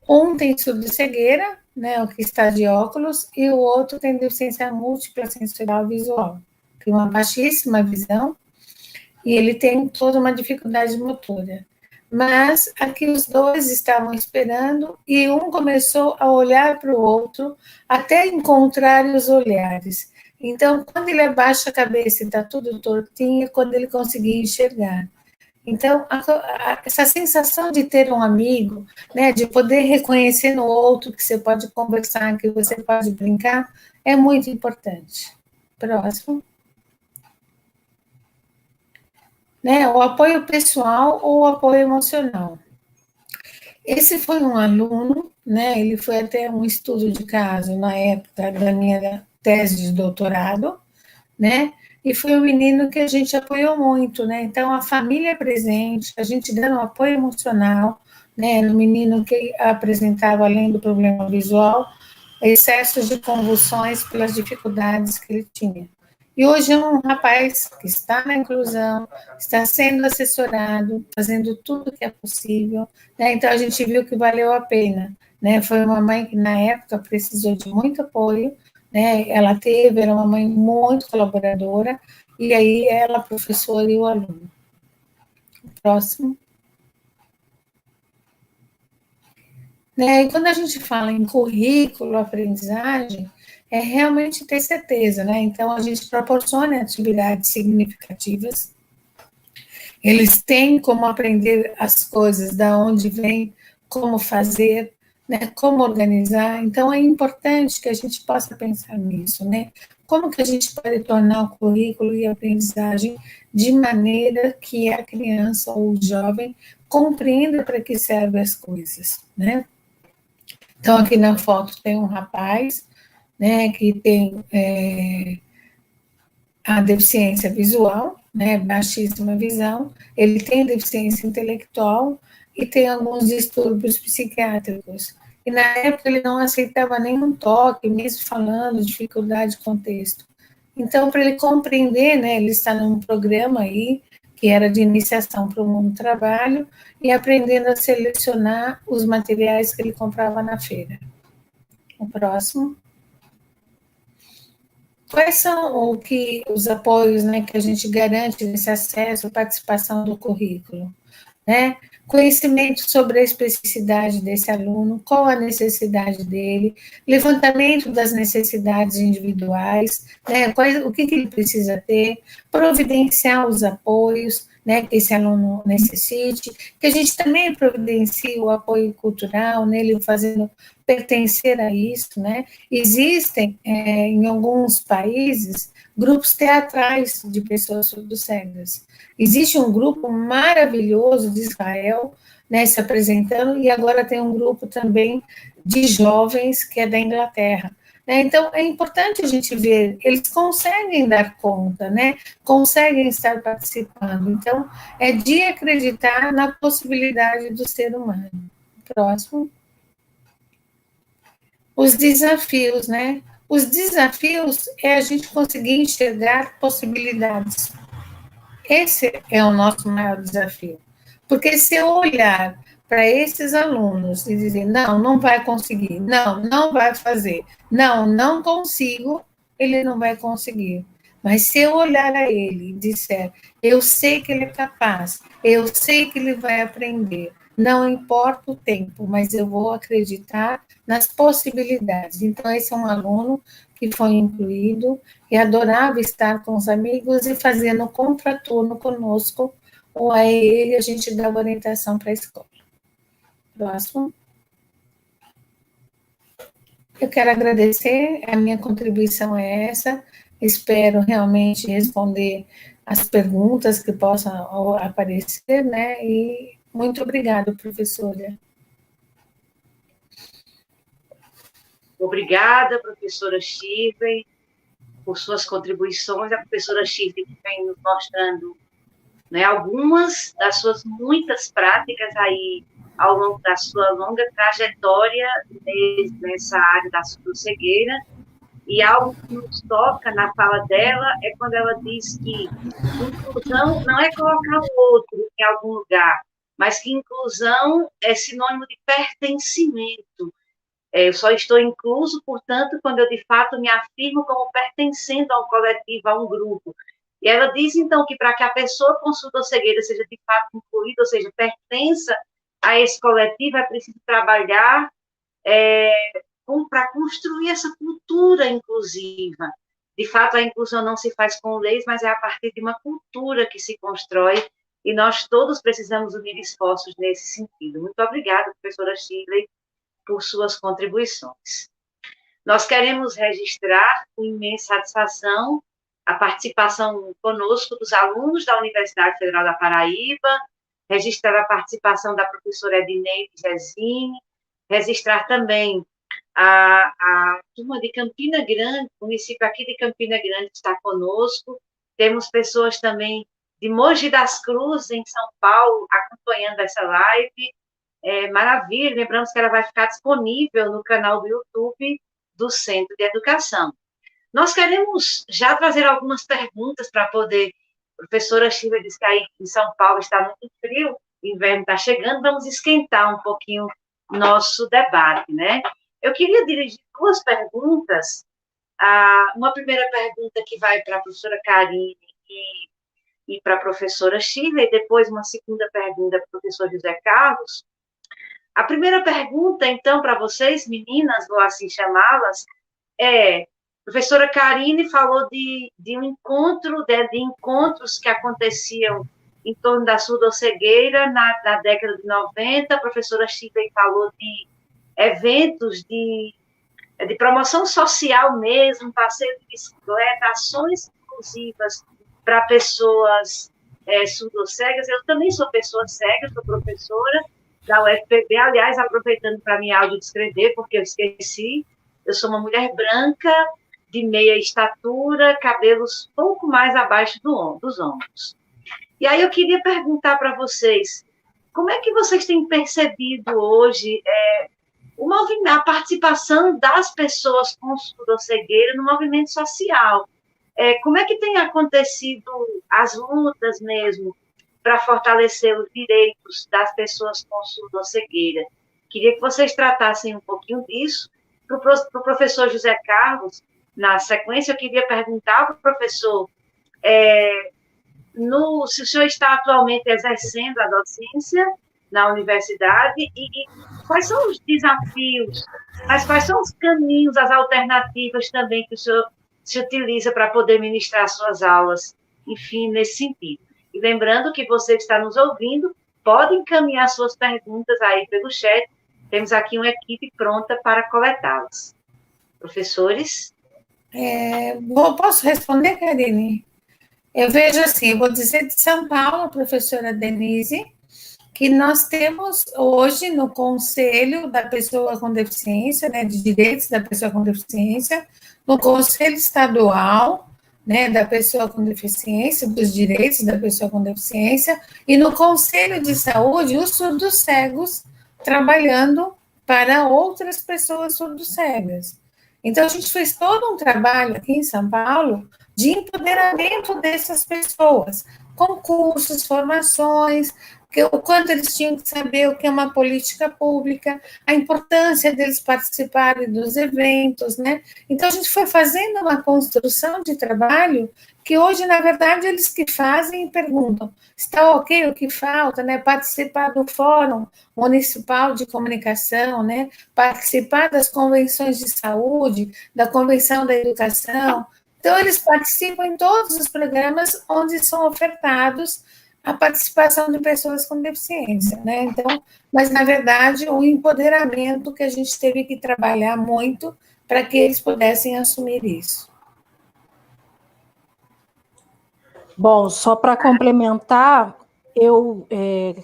Um tem surdo-cegueira, né? O que está de óculos, e o outro tem deficiência múltipla sensorial visual, tem uma baixíssima visão, e ele tem toda uma dificuldade motora. Mas aqui os 2 estavam esperando e um começou a olhar para o outro até encontrar os olhares. Então, quando ele abaixa a cabeça e está tudo tortinho, é quando ele conseguia enxergar. Então, essa sensação de ter um amigo, né, de poder reconhecer no outro que você pode conversar, que você pode brincar, é muito importante. Próximo. Né, o apoio pessoal ou o apoio emocional. Esse foi um aluno, né, ele foi até um estudo de caso na época da minha tese de doutorado, né, e foi um menino que a gente apoiou muito, né, então a família presente, a gente dando um apoio emocional, né, no menino que apresentava, além do problema visual, excessos de convulsões pelas dificuldades que ele tinha. E hoje é um rapaz que está na inclusão, está sendo assessorado, fazendo tudo que é possível, né? Então a gente viu que valeu a pena, né? Foi uma mãe que na época precisou de muito apoio, né? Ela era uma mãe muito colaboradora, e aí ela, a professora e o aluno. Próximo. Né? E quando a gente fala em currículo, aprendizagem, é realmente ter certeza, né? Então, a gente proporciona atividades significativas, eles têm como aprender as coisas, da onde vem, como fazer, né? Como organizar. Então, é importante que a gente possa pensar nisso, né? Como que a gente pode tornar o currículo e a aprendizagem de maneira que a criança ou o jovem compreenda para que servem as coisas, né? Então, aqui na foto tem um rapaz, né, que tem a deficiência visual, né, baixíssima visão, ele tem deficiência intelectual e tem alguns distúrbios psiquiátricos. e na época ele não aceitava nenhum toque, mesmo falando, dificuldade de contexto. Então, para ele compreender, né, ele está num programa aí, que era de iniciação para o mundo do trabalho, e aprendendo a selecionar os materiais que ele comprava na feira. O próximo. Quais são os apoios, né, que a gente garante nesse acesso, participação do currículo? Né? Conhecimento sobre a especificidade desse aluno, qual a necessidade dele, levantamento das necessidades individuais, né? O que ele precisa ter, providenciar os apoios, né, que esse aluno necessite, que a gente também providencie o apoio cultural, nele fazendo pertencer a isso, né? Existem, em alguns países, grupos teatrais de pessoas surdo-cegas. Existe um grupo maravilhoso de Israel, né, se apresentando, e agora tem um grupo também de jovens que é da Inglaterra. Né? Então, é importante a gente ver, eles conseguem dar conta, né? Conseguem estar participando. Então, é de acreditar na possibilidade do ser humano. Próximo. Os desafios, né? Os desafios é a gente conseguir enxergar possibilidades. Esse é o nosso maior desafio. Porque se eu olhar para esses alunos e dizer, não, não vai conseguir, não, não vai fazer, não, não consigo, ele não vai conseguir. Mas se eu olhar a ele e disser, eu sei que ele é capaz, eu sei que ele vai aprender, não importa o tempo, mas eu vou acreditar nas possibilidades. Então, esse é um aluno que foi incluído e adorava estar com os amigos e fazendo contraturno conosco, ou a ele a gente dava orientação para a escola. Próximo. Eu quero agradecer, a minha contribuição é essa, espero realmente responder as perguntas que possam aparecer, né, e muito obrigada, professora. Obrigada, professora Shirley, por suas contribuições. A professora Shirley vem nos mostrando, né, algumas das suas muitas práticas aí ao longo da sua longa trajetória nessa área da cegueira. E algo que nos toca na fala dela é quando ela diz que inclusão não é colocar o outro em algum lugar, mas que inclusão é sinônimo de pertencimento. Eu só estou incluso, portanto, quando eu de fato me afirmo como pertencendo a um coletivo, a um grupo. E ela diz, então, que para que a pessoa com surdo-cegueira seja de fato incluída, ou seja, pertença a esse coletivo, é preciso trabalhar para construir essa cultura inclusiva. De fato, a inclusão não se faz com leis, mas é a partir de uma cultura que se constrói, e nós todos precisamos unir esforços nesse sentido. Muito obrigada, professora Shirley, por suas contribuições. Nós queremos registrar com imensa satisfação a participação conosco dos alunos da Universidade Federal da Paraíba, registrar a participação da professora Edneide Gesine, registrar também a turma de Campina Grande, o município aqui de Campina Grande está conosco, temos pessoas também de Mogi das Cruzes, em São Paulo, acompanhando essa live. Maravilha, lembramos que ela vai ficar disponível no canal do YouTube do Centro de Educação. Nós queremos já trazer algumas perguntas para poder... A professora Shirley disse que aí em São Paulo está muito frio, o inverno está chegando, vamos esquentar um pouquinho nosso debate, né? Eu queria dirigir duas perguntas. Uma primeira pergunta que vai para a professora Karine e para a professora Shirley, e depois uma segunda pergunta para o professor José Carlos. A primeira pergunta, então, para vocês, meninas, vou assim chamá-las, a professora Karine falou de um encontro, de encontros que aconteciam em torno da surdo-cegueira na década de 90, a professora Shirley falou de eventos de promoção social mesmo, passeio de bicicleta, ações inclusivas para pessoas surdo-cegas. Eu também sou pessoa cega, sou professora da UFPB, aliás, aproveitando para me audiodescrever, porque eu esqueci, eu sou uma mulher branca, de meia estatura, cabelos pouco mais abaixo dos ombros. E aí eu queria perguntar para vocês, como é que vocês têm percebido hoje o a participação das pessoas com surdocegueira no movimento social. Como é que tem acontecido as lutas mesmo para fortalecer os direitos das pessoas com surdocegueira? Queria que vocês tratassem um pouquinho disso. Para o professor José Carlos, na sequência, eu queria perguntar para o professor se o senhor está atualmente exercendo a docência na universidade e quais são os desafios, mas quais são os caminhos, as alternativas também que o senhor se utiliza para poder ministrar suas aulas, enfim, nesse sentido. E lembrando que você que está nos ouvindo, pode encaminhar suas perguntas aí pelo chat, temos aqui uma equipe pronta para coletá-las. Professores? Posso responder, Karine? Eu vejo assim, eu vou dizer de São Paulo, professora Denise, que nós temos hoje no Conselho da Pessoa com Deficiência, né, de Direitos da Pessoa com Deficiência, no Conselho Estadual, né, da Pessoa com Deficiência, dos Direitos da Pessoa com Deficiência, e no Conselho de Saúde, os surdos cegos trabalhando para outras pessoas surdos cegas. Então, a gente fez todo um trabalho aqui em São Paulo de empoderamento dessas pessoas, concursos, formações, o quanto eles tinham que saber o que é uma política pública, a importância deles participarem dos eventos, né? Então, a gente foi fazendo uma construção de trabalho que hoje, na verdade, eles que fazem e perguntam, está ok, o que falta, né? Participar do Fórum Municipal de Comunicação, né? Participar das convenções de saúde, da Convenção da Educação. Então, eles participam em todos os programas onde são ofertados a participação de pessoas com deficiência, né? Então, mas, na verdade, o empoderamento que a gente teve que trabalhar muito para que eles pudessem assumir isso. Bom, só para complementar,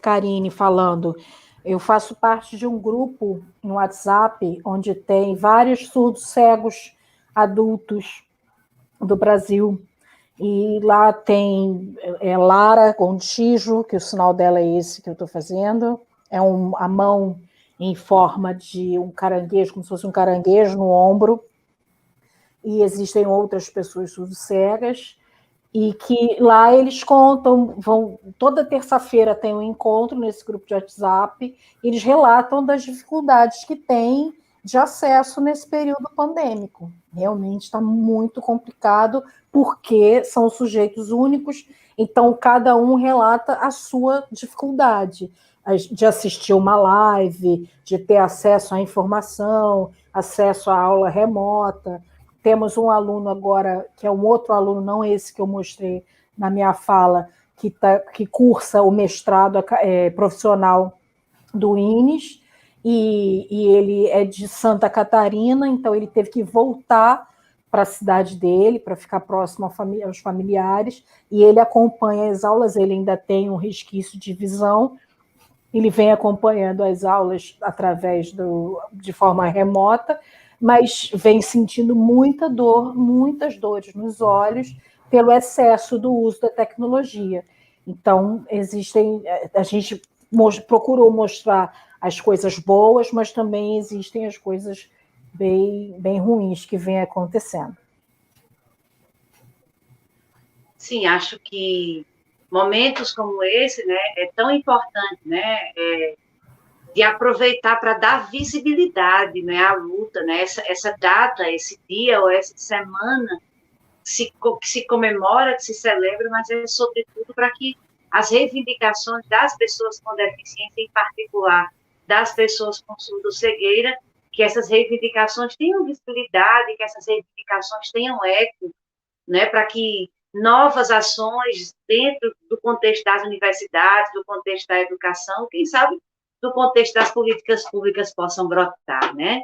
Karine, falando, eu faço parte de um grupo no WhatsApp onde tem vários surdos cegos adultos do Brasil. E lá tem Lara Gontijo, que o sinal dela é esse que eu estou fazendo, a mão em forma de um caranguejo, como se fosse um caranguejo no ombro, e existem outras pessoas surdo-cegas, e que lá eles contam, toda terça-feira tem um encontro nesse grupo de WhatsApp, e eles relatam das dificuldades que têm de acesso nesse período pandêmico. Realmente está muito complicado, porque são sujeitos únicos, então cada um relata a sua dificuldade de assistir uma live, de ter acesso à informação, acesso à aula remota. Temos um aluno agora, que é um outro aluno, não esse que eu mostrei na minha fala, que cursa o mestrado profissional do INES, e ele é de Santa Catarina, então ele teve que voltar para a cidade dele, para ficar próximo aos familiares, e ele acompanha as aulas, ele ainda tem um resquício de visão, ele vem acompanhando as aulas de forma remota, mas vem sentindo muita dor, muitas dores nos olhos, pelo excesso do uso da tecnologia. Então, a gente procurou mostrar as coisas boas, mas também existem as coisas bem ruins que vêm acontecendo. Sim, acho que momentos como esse, né, é tão importante, né, de aproveitar para dar visibilidade, né, à luta, né, essa data, esse dia ou essa semana que se comemora, que se celebra, mas é sobretudo para que as reivindicações das pessoas com deficiência, em particular das pessoas com surdo-cegueira, que essas reivindicações tenham visibilidade, que essas reivindicações tenham eco, né, para que novas ações dentro do contexto das universidades, do contexto da educação, quem sabe do contexto das políticas públicas possam brotar, né?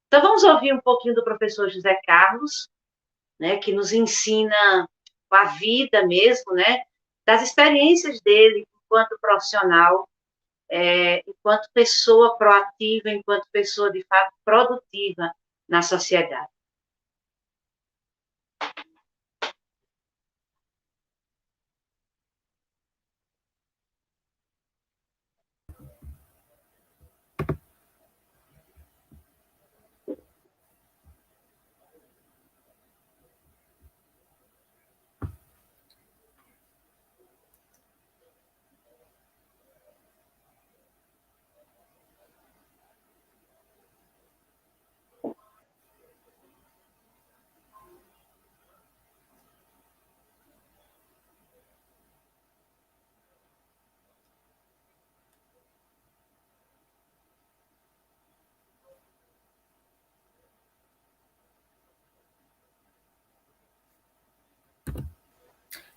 Então, vamos ouvir um pouquinho do professor José Carlos, né, que nos ensina a vida mesmo, né, das experiências dele enquanto profissional, enquanto pessoa proativa, enquanto pessoa, de fato, produtiva na sociedade.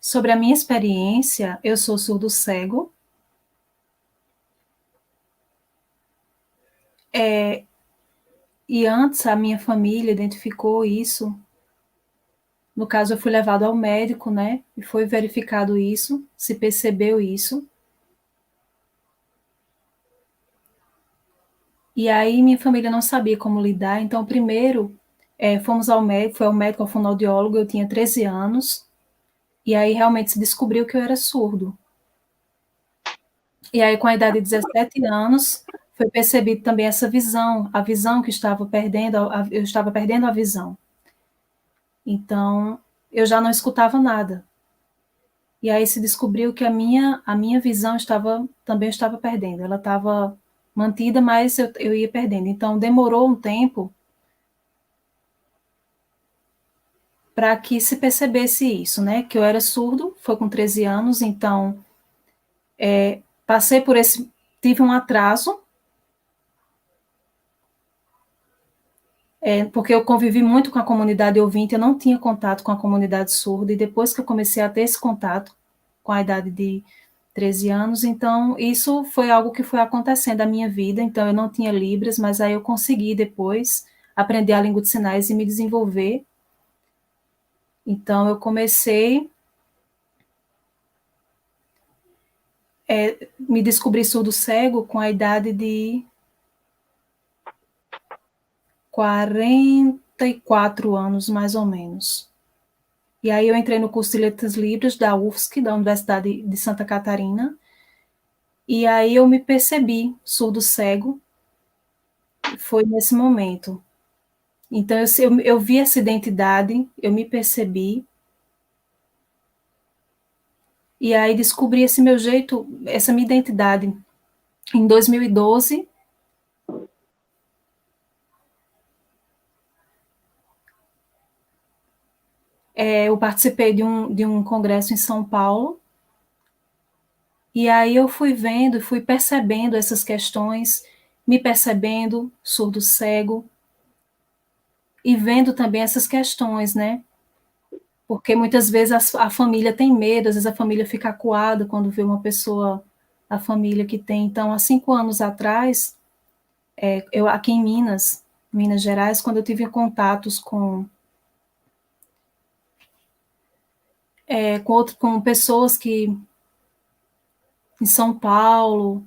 Sobre a minha experiência, eu sou surdo-cego. E antes a minha família identificou isso. No caso, eu fui levado ao médico, né? E foi verificado isso, se percebeu isso. E aí minha família não sabia como lidar, então primeiro fomos ao médico, foi ao médico, ao fonoaudiólogo, eu tinha 13 anos, e aí realmente se descobriu que eu era surdo. E aí com a idade de 17 anos, foi percebido também essa visão, a visão que estava perdendo, eu estava perdendo a visão. Então, eu já não escutava nada. E aí se descobriu que a minha visão também estava perdendo, ela estava mantida, mas eu ia perdendo. Então, demorou um tempo para que se percebesse isso, né? Que eu era surdo, foi com 13 anos, então passei por tive um atraso, porque eu convivi muito com a comunidade ouvinte, eu não tinha contato com a comunidade surda, e depois que eu comecei a ter esse contato, com a idade de 13 anos, então isso foi algo que foi acontecendo na minha vida, então eu não tinha Libras, mas aí eu consegui depois aprender a língua de sinais e me desenvolver. Então eu comecei me descobri surdo-cego com a idade de 44 anos, mais ou menos. E aí eu entrei no curso de Letras Libras da UFSC, da Universidade de Santa Catarina, e aí eu me percebi surdo-cego, foi nesse momento. Então eu vi essa identidade, eu me percebi, e aí descobri esse meu jeito, essa minha identidade. Em 2012, eu participei de um congresso em São Paulo, e aí eu fui vendo, fui percebendo essas questões, me percebendo surdo-cego, e vendo também essas questões, né? Porque muitas vezes a família tem medo, às vezes a família fica acuada quando vê uma pessoa, a família que tem. Então, há 5 anos atrás, eu aqui em Minas Gerais, quando eu tive contatos com pessoas que, em São Paulo,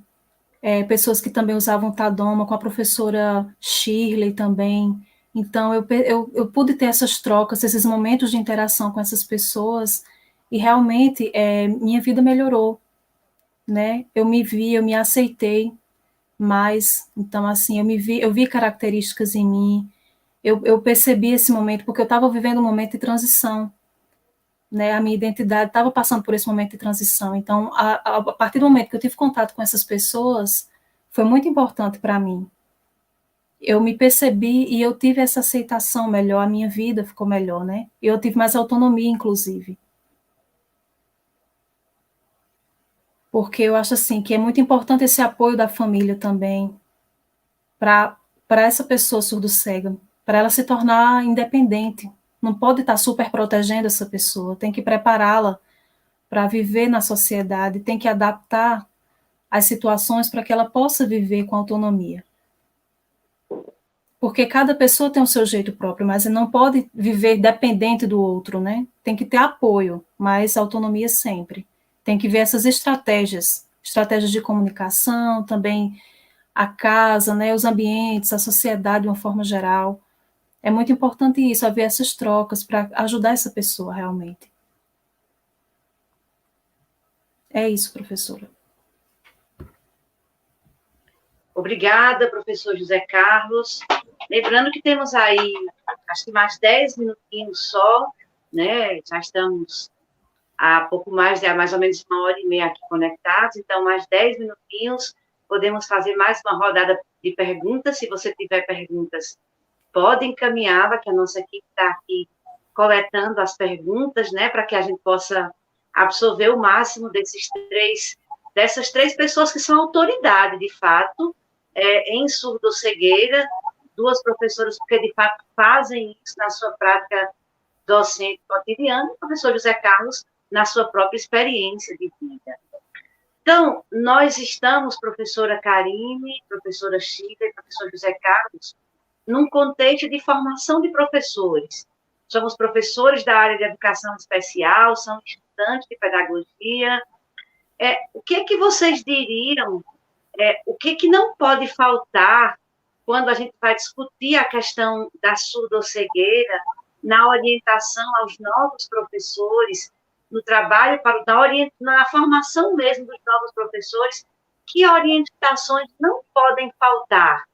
pessoas que também usavam Tadoma, com a professora Shirley também. Então, eu pude ter essas trocas, esses momentos de interação com essas pessoas, e realmente minha vida melhorou, né? Eu me vi, eu me aceitei mais. Então, assim, eu vi características em mim, eu percebi esse momento, porque eu estava vivendo um momento de transição, né? A minha identidade estava passando por esse momento de transição. Então, a partir do momento que eu tive contato com essas pessoas, foi muito importante para mim. Eu me percebi e eu tive essa aceitação melhor, a minha vida ficou melhor, né? E eu tive mais autonomia, inclusive. Porque eu acho assim que é muito importante esse apoio da família também para essa pessoa surdo-cega, para ela se tornar independente. Não pode estar super protegendo essa pessoa, tem que prepará-la para viver na sociedade, tem que adaptar as situações para que ela possa viver com autonomia. Porque cada pessoa tem o seu jeito próprio, mas não pode viver dependente do outro, né? Tem que ter apoio, mas autonomia sempre. Tem que ver essas estratégias de comunicação, também a casa, né, os ambientes, a sociedade de uma forma geral. É muito importante isso, haver essas trocas para ajudar essa pessoa realmente. É isso, professora. Obrigada, professor José Carlos. Lembrando que temos aí, acho que mais 10 minutinhos só, né? Já estamos há pouco mais ou menos 1h30 aqui conectados, então mais 10 minutinhos, podemos fazer mais uma rodada de perguntas. Se você tiver perguntas, pode encaminhá-la, que a nossa equipe está aqui coletando as perguntas, né, para que a gente possa absorver o máximo dessas três pessoas que são autoridade, de fato, em surdo-cegueira, duas professoras que, de fato, fazem isso na sua prática docente cotidiana, o professor José Carlos, na sua própria experiência de vida. Então, nós estamos, professora Karine, professora Chida e professor José Carlos, num contexto de formação de professores. Somos professores da área de educação especial, somos estudantes de pedagogia. O que é que vocês diriam? O que é que não pode faltar quando a gente vai discutir a questão da surdo-cegueira na orientação aos novos professores, no trabalho, na formação mesmo dos novos professores? Que orientações não podem faltar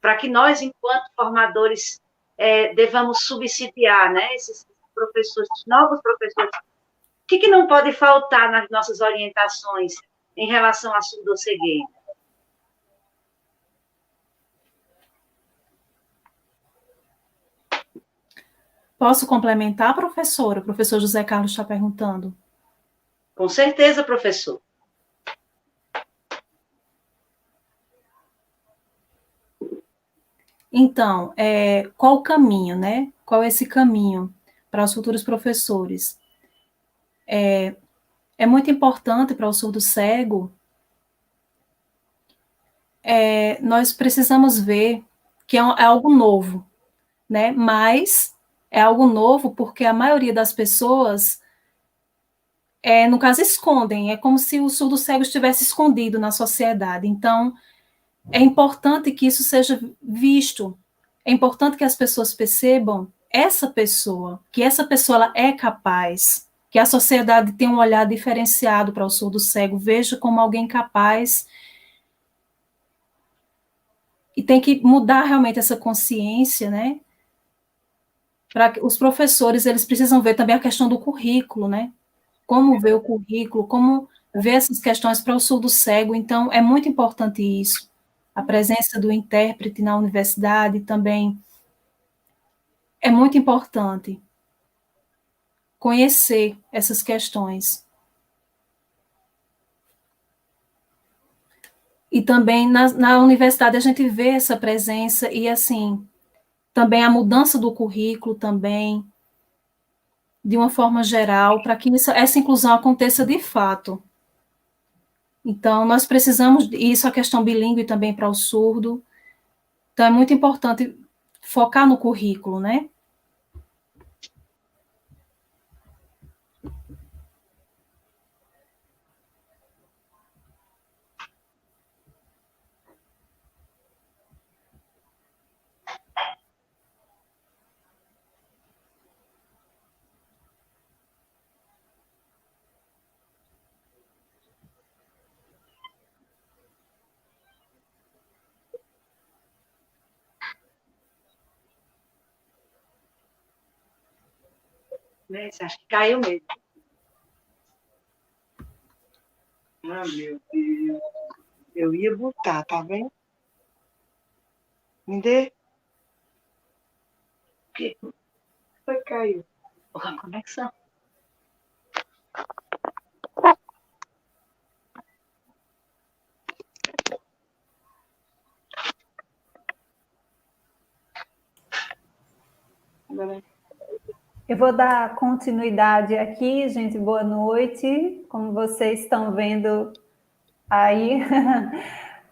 para que nós, enquanto formadores, devamos subsidiar, né, esses professores, esses novos professores? O que não pode faltar nas nossas orientações em relação à surdo-cegueira? Posso complementar, professora? O professor José Carlos está perguntando. Com certeza, professor. Então, qual o caminho, né? Qual é esse caminho para os futuros professores? É muito importante para o surdo-cego, nós precisamos ver que é algo novo, né? Mas é algo novo porque a maioria das pessoas, no caso, escondem. É como se o surdo-cego estivesse escondido na sociedade. Então, é importante que isso seja visto. É importante que as pessoas percebam que essa pessoa ela é capaz, que a sociedade tem um olhar diferenciado para o surdo-cego, veja como alguém capaz. E tem que mudar realmente essa consciência, né? Para que os professores, eles precisam ver também a questão do currículo, né? Como ver o currículo, como ver essas questões para o surdo-cego. Então, é muito importante isso. A presença do intérprete na universidade também é muito importante. Conhecer essas questões. E também na universidade a gente vê essa presença e, assim, também a mudança do currículo também, de uma forma geral, para que essa inclusão aconteça de fato. Então, nós precisamos, isso a questão bilíngue também para o surdo, então é muito importante focar no currículo, né? Acho que caiu mesmo. Ah, meu Deus. Eu ia botar, tá vendo? Me dê. O que Foi que caiu. a conexão? Eu vou dar continuidade aqui, gente. Boa noite. Como vocês estão vendo aí,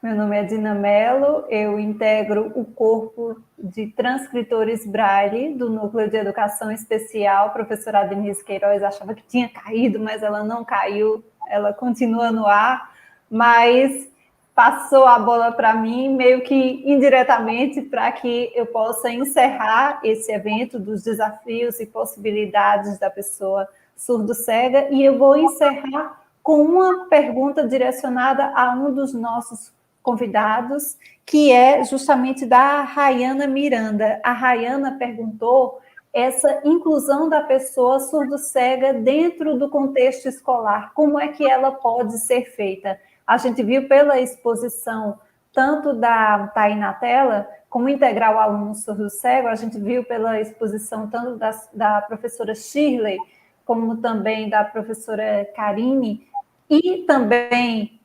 meu nome é Dina Mello, eu integro o corpo de transcritores Braille do Núcleo de Educação Especial. A professora Denise Queiroz achava que tinha caído, mas ela não caiu, ela continua no ar, mas passou a bola para mim, meio que indiretamente, para que eu possa encerrar esse evento dos desafios e possibilidades da pessoa surdo-cega, e eu vou encerrar com uma pergunta direcionada a um dos nossos convidados, que é justamente da Rayana Miranda. A Rayana perguntou essa inclusão da pessoa surdo-cega dentro do contexto escolar, como é que ela pode ser feita? A gente viu pela exposição tanto da Tainá Tela, como integrar o aluno surdo-cego, a gente viu pela exposição tanto da professora Shirley, como também da professora Karine, e também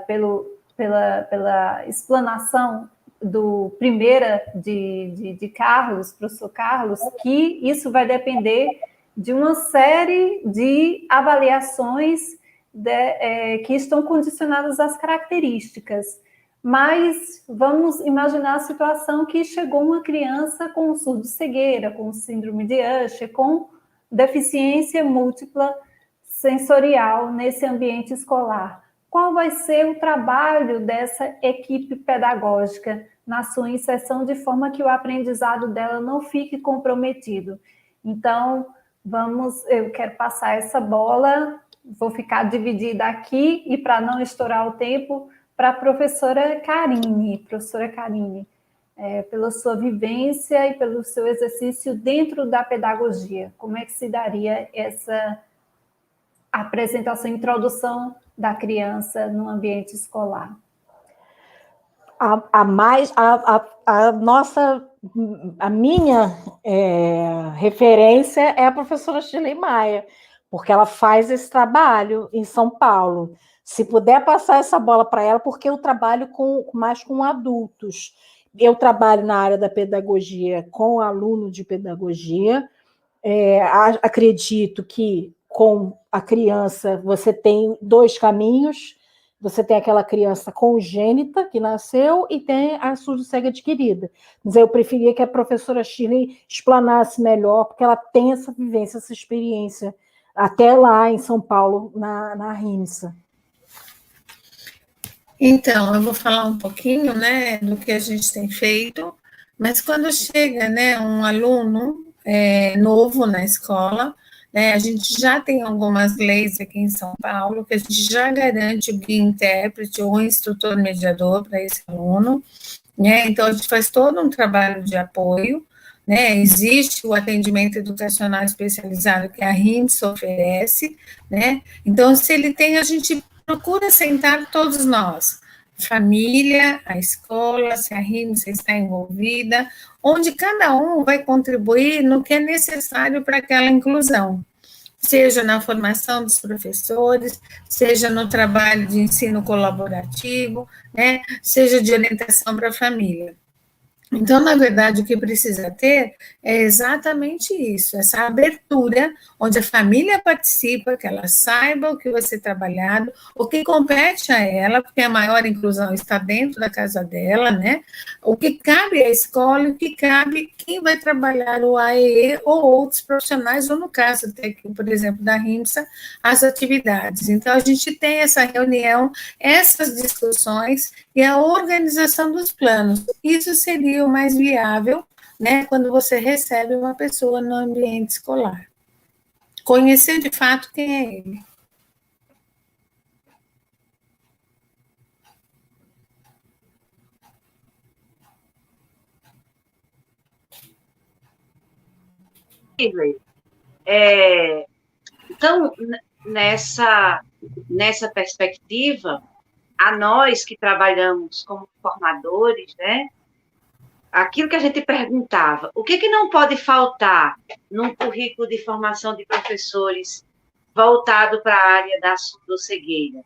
pela explanação do primeira de Carlos, professor Carlos, que isso vai depender de uma série de avaliações que estão condicionadas às características. Mas vamos imaginar a situação que chegou uma criança com surdo-cegueira, com síndrome de Usher, com deficiência múltipla sensorial nesse ambiente escolar. Qual vai ser o trabalho dessa equipe pedagógica na sua inserção de forma que o aprendizado dela não fique comprometido? Então, eu quero passar essa bola, vou ficar dividida aqui, e para não estourar o tempo, para a professora Karine. Professora Karine, pela sua vivência e pelo seu exercício dentro da pedagogia, como é que se daria essa apresentação, introdução da criança no ambiente escolar? A minha referência é a professora Shirley Maia, porque ela faz esse trabalho em São Paulo. Se puder passar essa bola para ela, porque eu trabalho mais com adultos. Eu trabalho na área da pedagogia com aluno de pedagogia. Acredito que com a criança você tem dois caminhos. Você tem aquela criança congênita que nasceu e tem a surdo-cega adquirida. Mas eu preferia que a professora Shirley explanasse melhor, porque ela tem essa vivência, essa experiência, até lá em São Paulo, na RIMSA. Então, eu vou falar um pouquinho, né, do que a gente tem feito, mas quando chega, né, um aluno novo na escola, né, a gente já tem algumas leis aqui em São Paulo que a gente já garante o guia intérprete ou instrutor mediador para esse aluno, né, então a gente faz todo um trabalho de apoio, né, existe o atendimento educacional especializado que a RIMS oferece, né, então se ele tem, a gente procura sentar todos nós, família, a escola, se a RIMS está envolvida, onde cada um vai contribuir no que é necessário para aquela inclusão, seja na formação dos professores, seja no trabalho de ensino colaborativo, né, seja de orientação para a família. Então, na verdade, o que precisa ter é exatamente isso, essa abertura, onde a família participa, que ela saiba o que vai ser trabalhado, o que compete a ela, porque a maior inclusão está dentro da casa dela, né? O que cabe à escola, o que cabe quem vai trabalhar o AEE ou outros profissionais, ou no caso, por exemplo, da RIMSA, as atividades. Então, a gente tem essa reunião, essas discussões e a organização dos planos. Isso seria o mais viável, né, quando você recebe uma pessoa no ambiente escolar. Conhecer de fato quem é ele. Então, nessa perspectiva, a nós que trabalhamos como formadores, né, aquilo que a gente perguntava, o que não pode faltar num currículo de formação de professores voltado para a área da surdo-cegueira?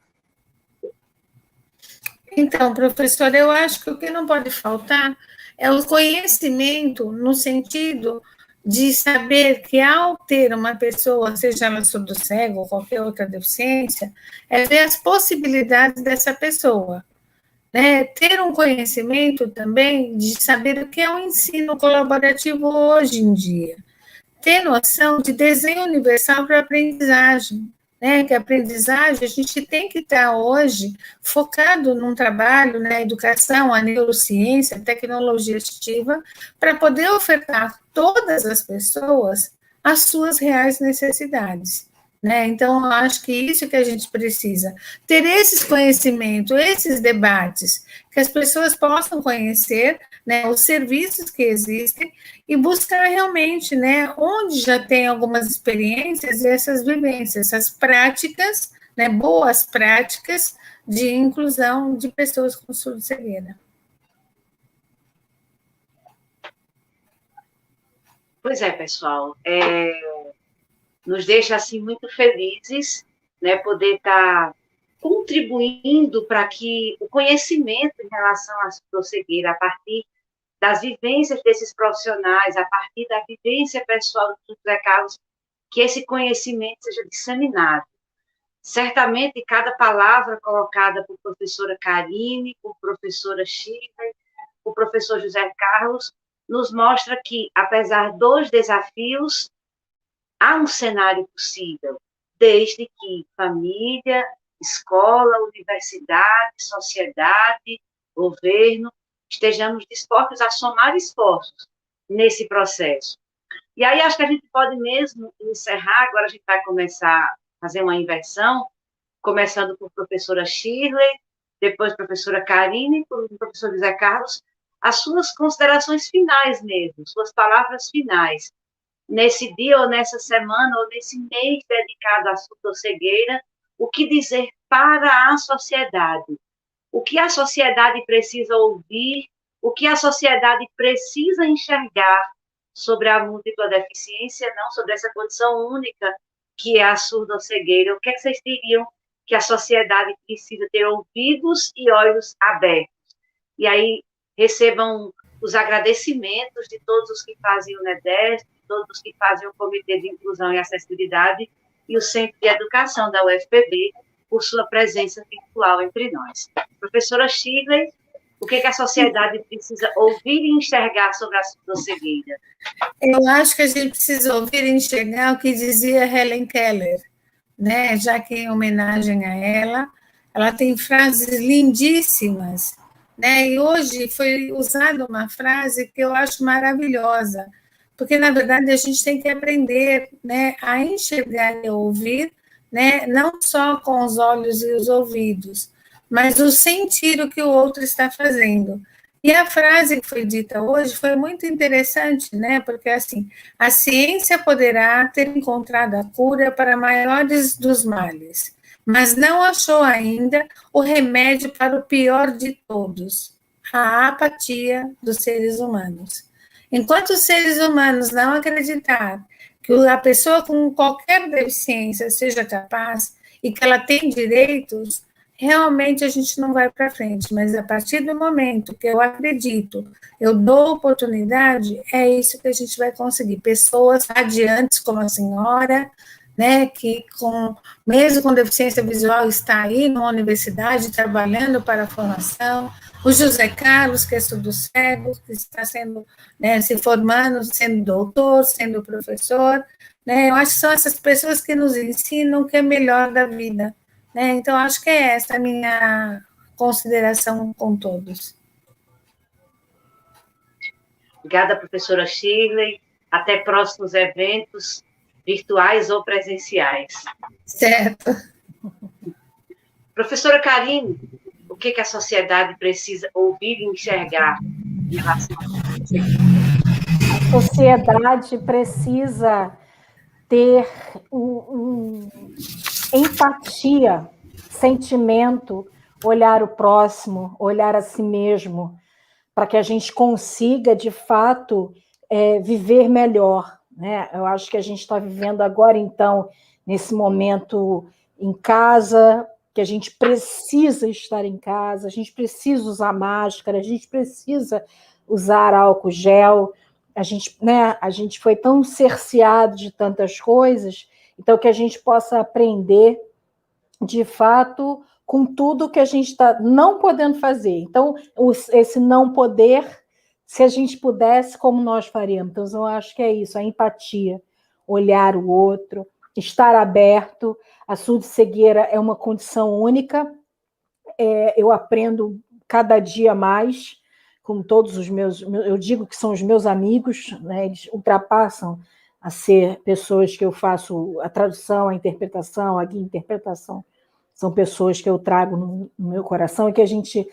Então, professora, eu acho que o que não pode faltar é o conhecimento no sentido de saber que ao ter uma pessoa, seja ela surdo-cega ou qualquer outra deficiência, é ver as possibilidades dessa pessoa. Né, ter um conhecimento também de saber o que é o ensino colaborativo hoje em dia, ter noção de desenho universal para aprendizagem, né, que a aprendizagem a gente tem que estar hoje focado num trabalho na educação, a neurociência, a tecnologia assistiva, para poder ofertar a todas as pessoas as suas reais necessidades. Né? Então, eu acho que isso que a gente precisa, ter esses conhecimentos, esses debates, que as pessoas possam conhecer, né, os serviços que existem e buscar realmente, né, onde já tem algumas experiências e essas vivências, essas práticas, né, boas práticas de inclusão de pessoas com surdo-cegueira. Pois é, pessoal, nos deixa assim muito felizes, né, poder estar contribuindo para que o conhecimento em relação à surdo-cegueira, a partir das vivências desses profissionais, a partir da vivência pessoal do José Carlos, que esse conhecimento seja disseminado. Certamente, cada palavra colocada por professora Karine, por professora Shirley, por professor José Carlos, nos mostra que, apesar dos desafios, há um cenário possível, desde que família, escola, universidade, sociedade, governo, estejamos dispostos a somar esforços nesse processo. E aí acho que a gente pode mesmo encerrar, agora a gente vai começar a fazer uma inversão, começando por professora Shirley, depois professora Karine, por professor José Carlos, as suas considerações finais mesmo, suas palavras finais, nesse dia ou nessa semana ou nesse mês dedicado à surdocegueira, o que dizer para a sociedade? O que a sociedade precisa ouvir, o que a sociedade precisa enxergar sobre a múltipla deficiência, não sobre essa condição única que é a surdocegueira. O que é que vocês diriam que a sociedade precisa ter ouvidos e olhos abertos? E aí recebam os agradecimentos de todos os que fazem o NEDES, de todos os que fazem o Comitê de Inclusão e Acessibilidade e o Centro de Educação da UFPB, por sua presença virtual entre nós. Professora Shirley, o que a sociedade precisa ouvir e enxergar sobre a surdocegueira? Eu acho que a gente precisa ouvir e enxergar o que dizia Helen Keller, né? Já que em homenagem a ela tem frases lindíssimas, né? E hoje foi usada uma frase que eu acho maravilhosa, porque, na verdade, a gente tem que aprender, né, a enxergar e ouvir, né, não só com os olhos e os ouvidos, mas o sentir o que o outro está fazendo. E a frase que foi dita hoje foi muito interessante, né? Porque, assim, a ciência poderá ter encontrado a cura para maiores dos males, mas não achou ainda o remédio para o pior de todos, a apatia dos seres humanos. Enquanto os seres humanos não acreditar que a pessoa com qualquer deficiência seja capaz e que ela tem direitos, realmente a gente não vai para frente. Mas a partir do momento que eu acredito, eu dou oportunidade, é isso que a gente vai conseguir. Pessoas radiantes como a senhora, né, que mesmo com deficiência visual está aí numa universidade trabalhando para a formação, o José Carlos, que é surdo cego, que está sendo, né, se formando, sendo doutor, sendo professor, né, eu acho que são essas pessoas que nos ensinam o que é melhor da vida, né, então acho que é essa a minha consideração com todos. Obrigada, professora Shirley, até próximos eventos, virtuais ou presenciais. Certo. Professora Karine, o que a sociedade precisa ouvir e enxergar em relação a sociedade precisa ter empatia, sentimento, olhar o próximo, olhar a si mesmo, para que a gente consiga, de fato, viver melhor, né? Eu acho que a gente está vivendo agora, então, nesse momento em casa, que a gente precisa estar em casa, a gente precisa usar máscara, a gente precisa usar álcool gel, a gente foi tão cerceado de tantas coisas, então que a gente possa aprender, de fato, com tudo que a gente está não podendo fazer. Então, esse não poder, se a gente pudesse, como nós faríamos? Então, eu acho que é isso, a empatia, olhar o outro, estar aberto. A surdo-cegueira é uma condição única, eu aprendo cada dia mais, com todos os meus, eu digo que são os meus amigos, né? Eles ultrapassam a ser pessoas que eu faço a tradução, a interpretação, a guia interpretação. São pessoas que eu trago no meu coração e que a gente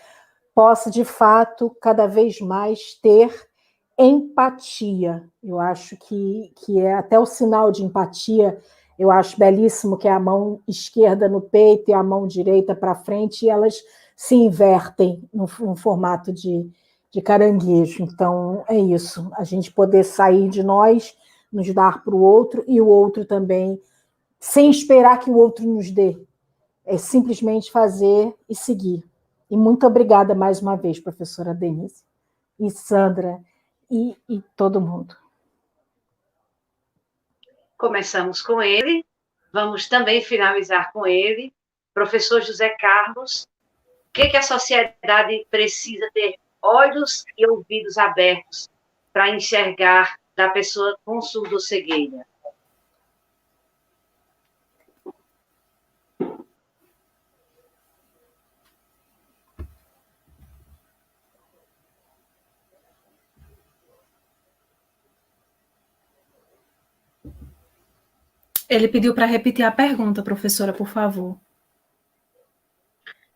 possa, de fato, cada vez mais ter empatia. Eu acho que é até o sinal de empatia, eu acho belíssimo, que é a mão esquerda no peito e a mão direita para frente, e elas se invertem no formato de caranguejo. Então, é isso, a gente poder sair de nós, nos dar para o outro, e o outro também, sem esperar que o outro nos dê. É simplesmente fazer e seguir. E muito obrigada mais uma vez, professora Denise, e Sandra, e todo mundo. Começamos com ele, vamos também finalizar com ele. Professor José Carlos, o que a sociedade precisa ter olhos e ouvidos abertos para enxergar da pessoa com surdo-cegueira? Ele pediu para repetir a pergunta, professora, por favor.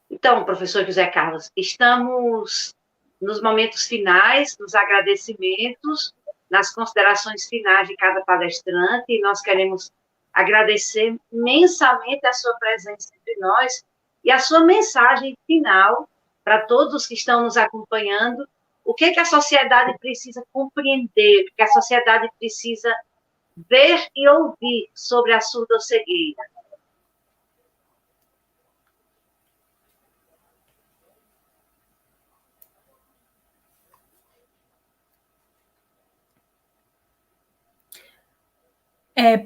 Então, professor José Carlos, estamos nos momentos finais, nos agradecimentos, nas considerações finais de cada palestrante, e nós queremos agradecer imensamente a sua presença entre nós e a sua mensagem final para todos que estão nos acompanhando. O que a sociedade precisa compreender, o que a sociedade precisa ver e ouvir sobre a surdo-cegueira?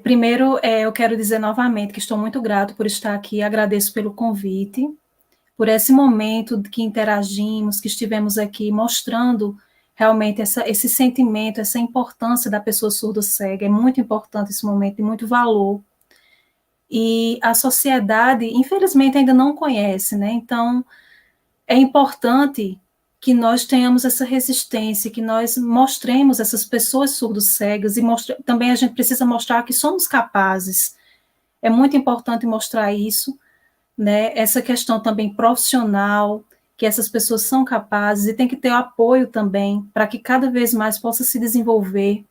Primeiro, eu quero dizer novamente que estou muito grato por estar aqui, agradeço pelo convite, por esse momento que interagimos, que estivemos aqui mostrando realmente esse sentimento, essa importância da pessoa surdo-cega. É muito importante esse momento, tem muito valor. E a sociedade, infelizmente, ainda não conhece, né? Então, é importante que nós tenhamos essa resistência, que nós mostremos essas pessoas surdo-cegas, e também a gente precisa mostrar que somos capazes. É muito importante mostrar isso, né? Essa questão também profissional, que essas pessoas são capazes, e tem que ter o apoio também, para que cada vez mais possa se desenvolver.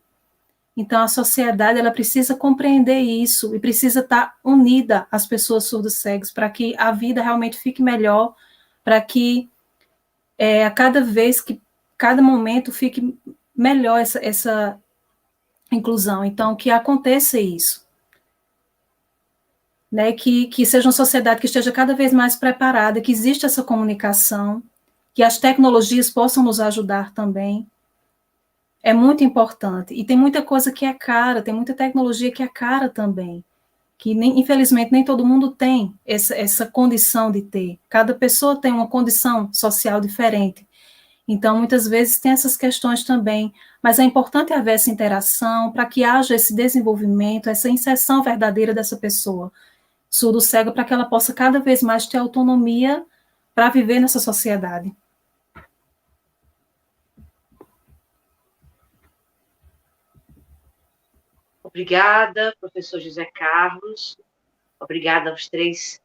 Então, a sociedade, ela precisa compreender isso, e precisa estar unida às pessoas surdo-cegas, para que a vida realmente fique melhor, para que a cada momento fique melhor essa inclusão. Então, que aconteça isso. Né, que seja uma sociedade que esteja cada vez mais preparada, que exista essa comunicação, que as tecnologias possam nos ajudar também. É muito importante. E tem muita coisa que é cara, tem muita tecnologia que é cara também, que infelizmente nem todo mundo tem essa condição de ter. Cada pessoa tem uma condição social diferente. Então, muitas vezes tem essas questões também, mas é importante haver essa interação para que haja esse desenvolvimento, essa inserção verdadeira dessa pessoa surdo-cega, para que ela possa cada vez mais ter autonomia para viver nessa sociedade. Obrigada, professor José Carlos. Obrigada aos 3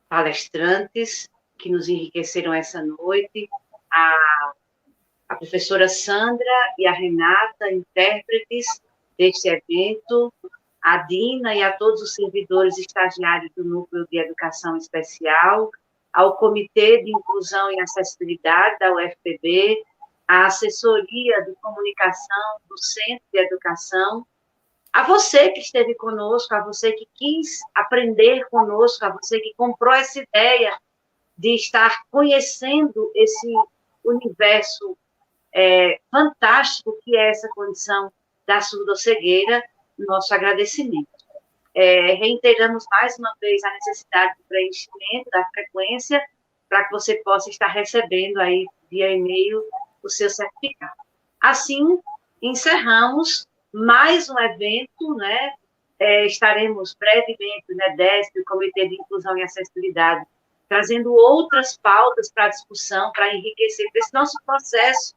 palestrantes que nos enriqueceram essa noite. A professora Sandra e a Renata, intérpretes deste evento, a Dina e a todos os servidores estagiários do Núcleo de Educação Especial, ao Comitê de Inclusão e Acessibilidade da UFPB, a assessoria de comunicação do Centro de Educação, a você que esteve conosco, a você que quis aprender conosco, a você que comprou essa ideia de estar conhecendo esse universo fantástico que é essa condição da surdo-cegueira, nosso agradecimento. Reiteramos mais uma vez a necessidade do preenchimento da frequência para que você possa estar recebendo aí via e-mail o seu certificado. Assim, encerramos mais um evento, né? Estaremos brevemente, o NEDESP, o Comitê de Inclusão e Acessibilidade, trazendo outras pautas para discussão, para enriquecer esse nosso processo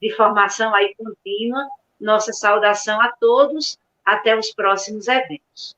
de formação aí contínua. Nossa saudação a todos, até os próximos eventos.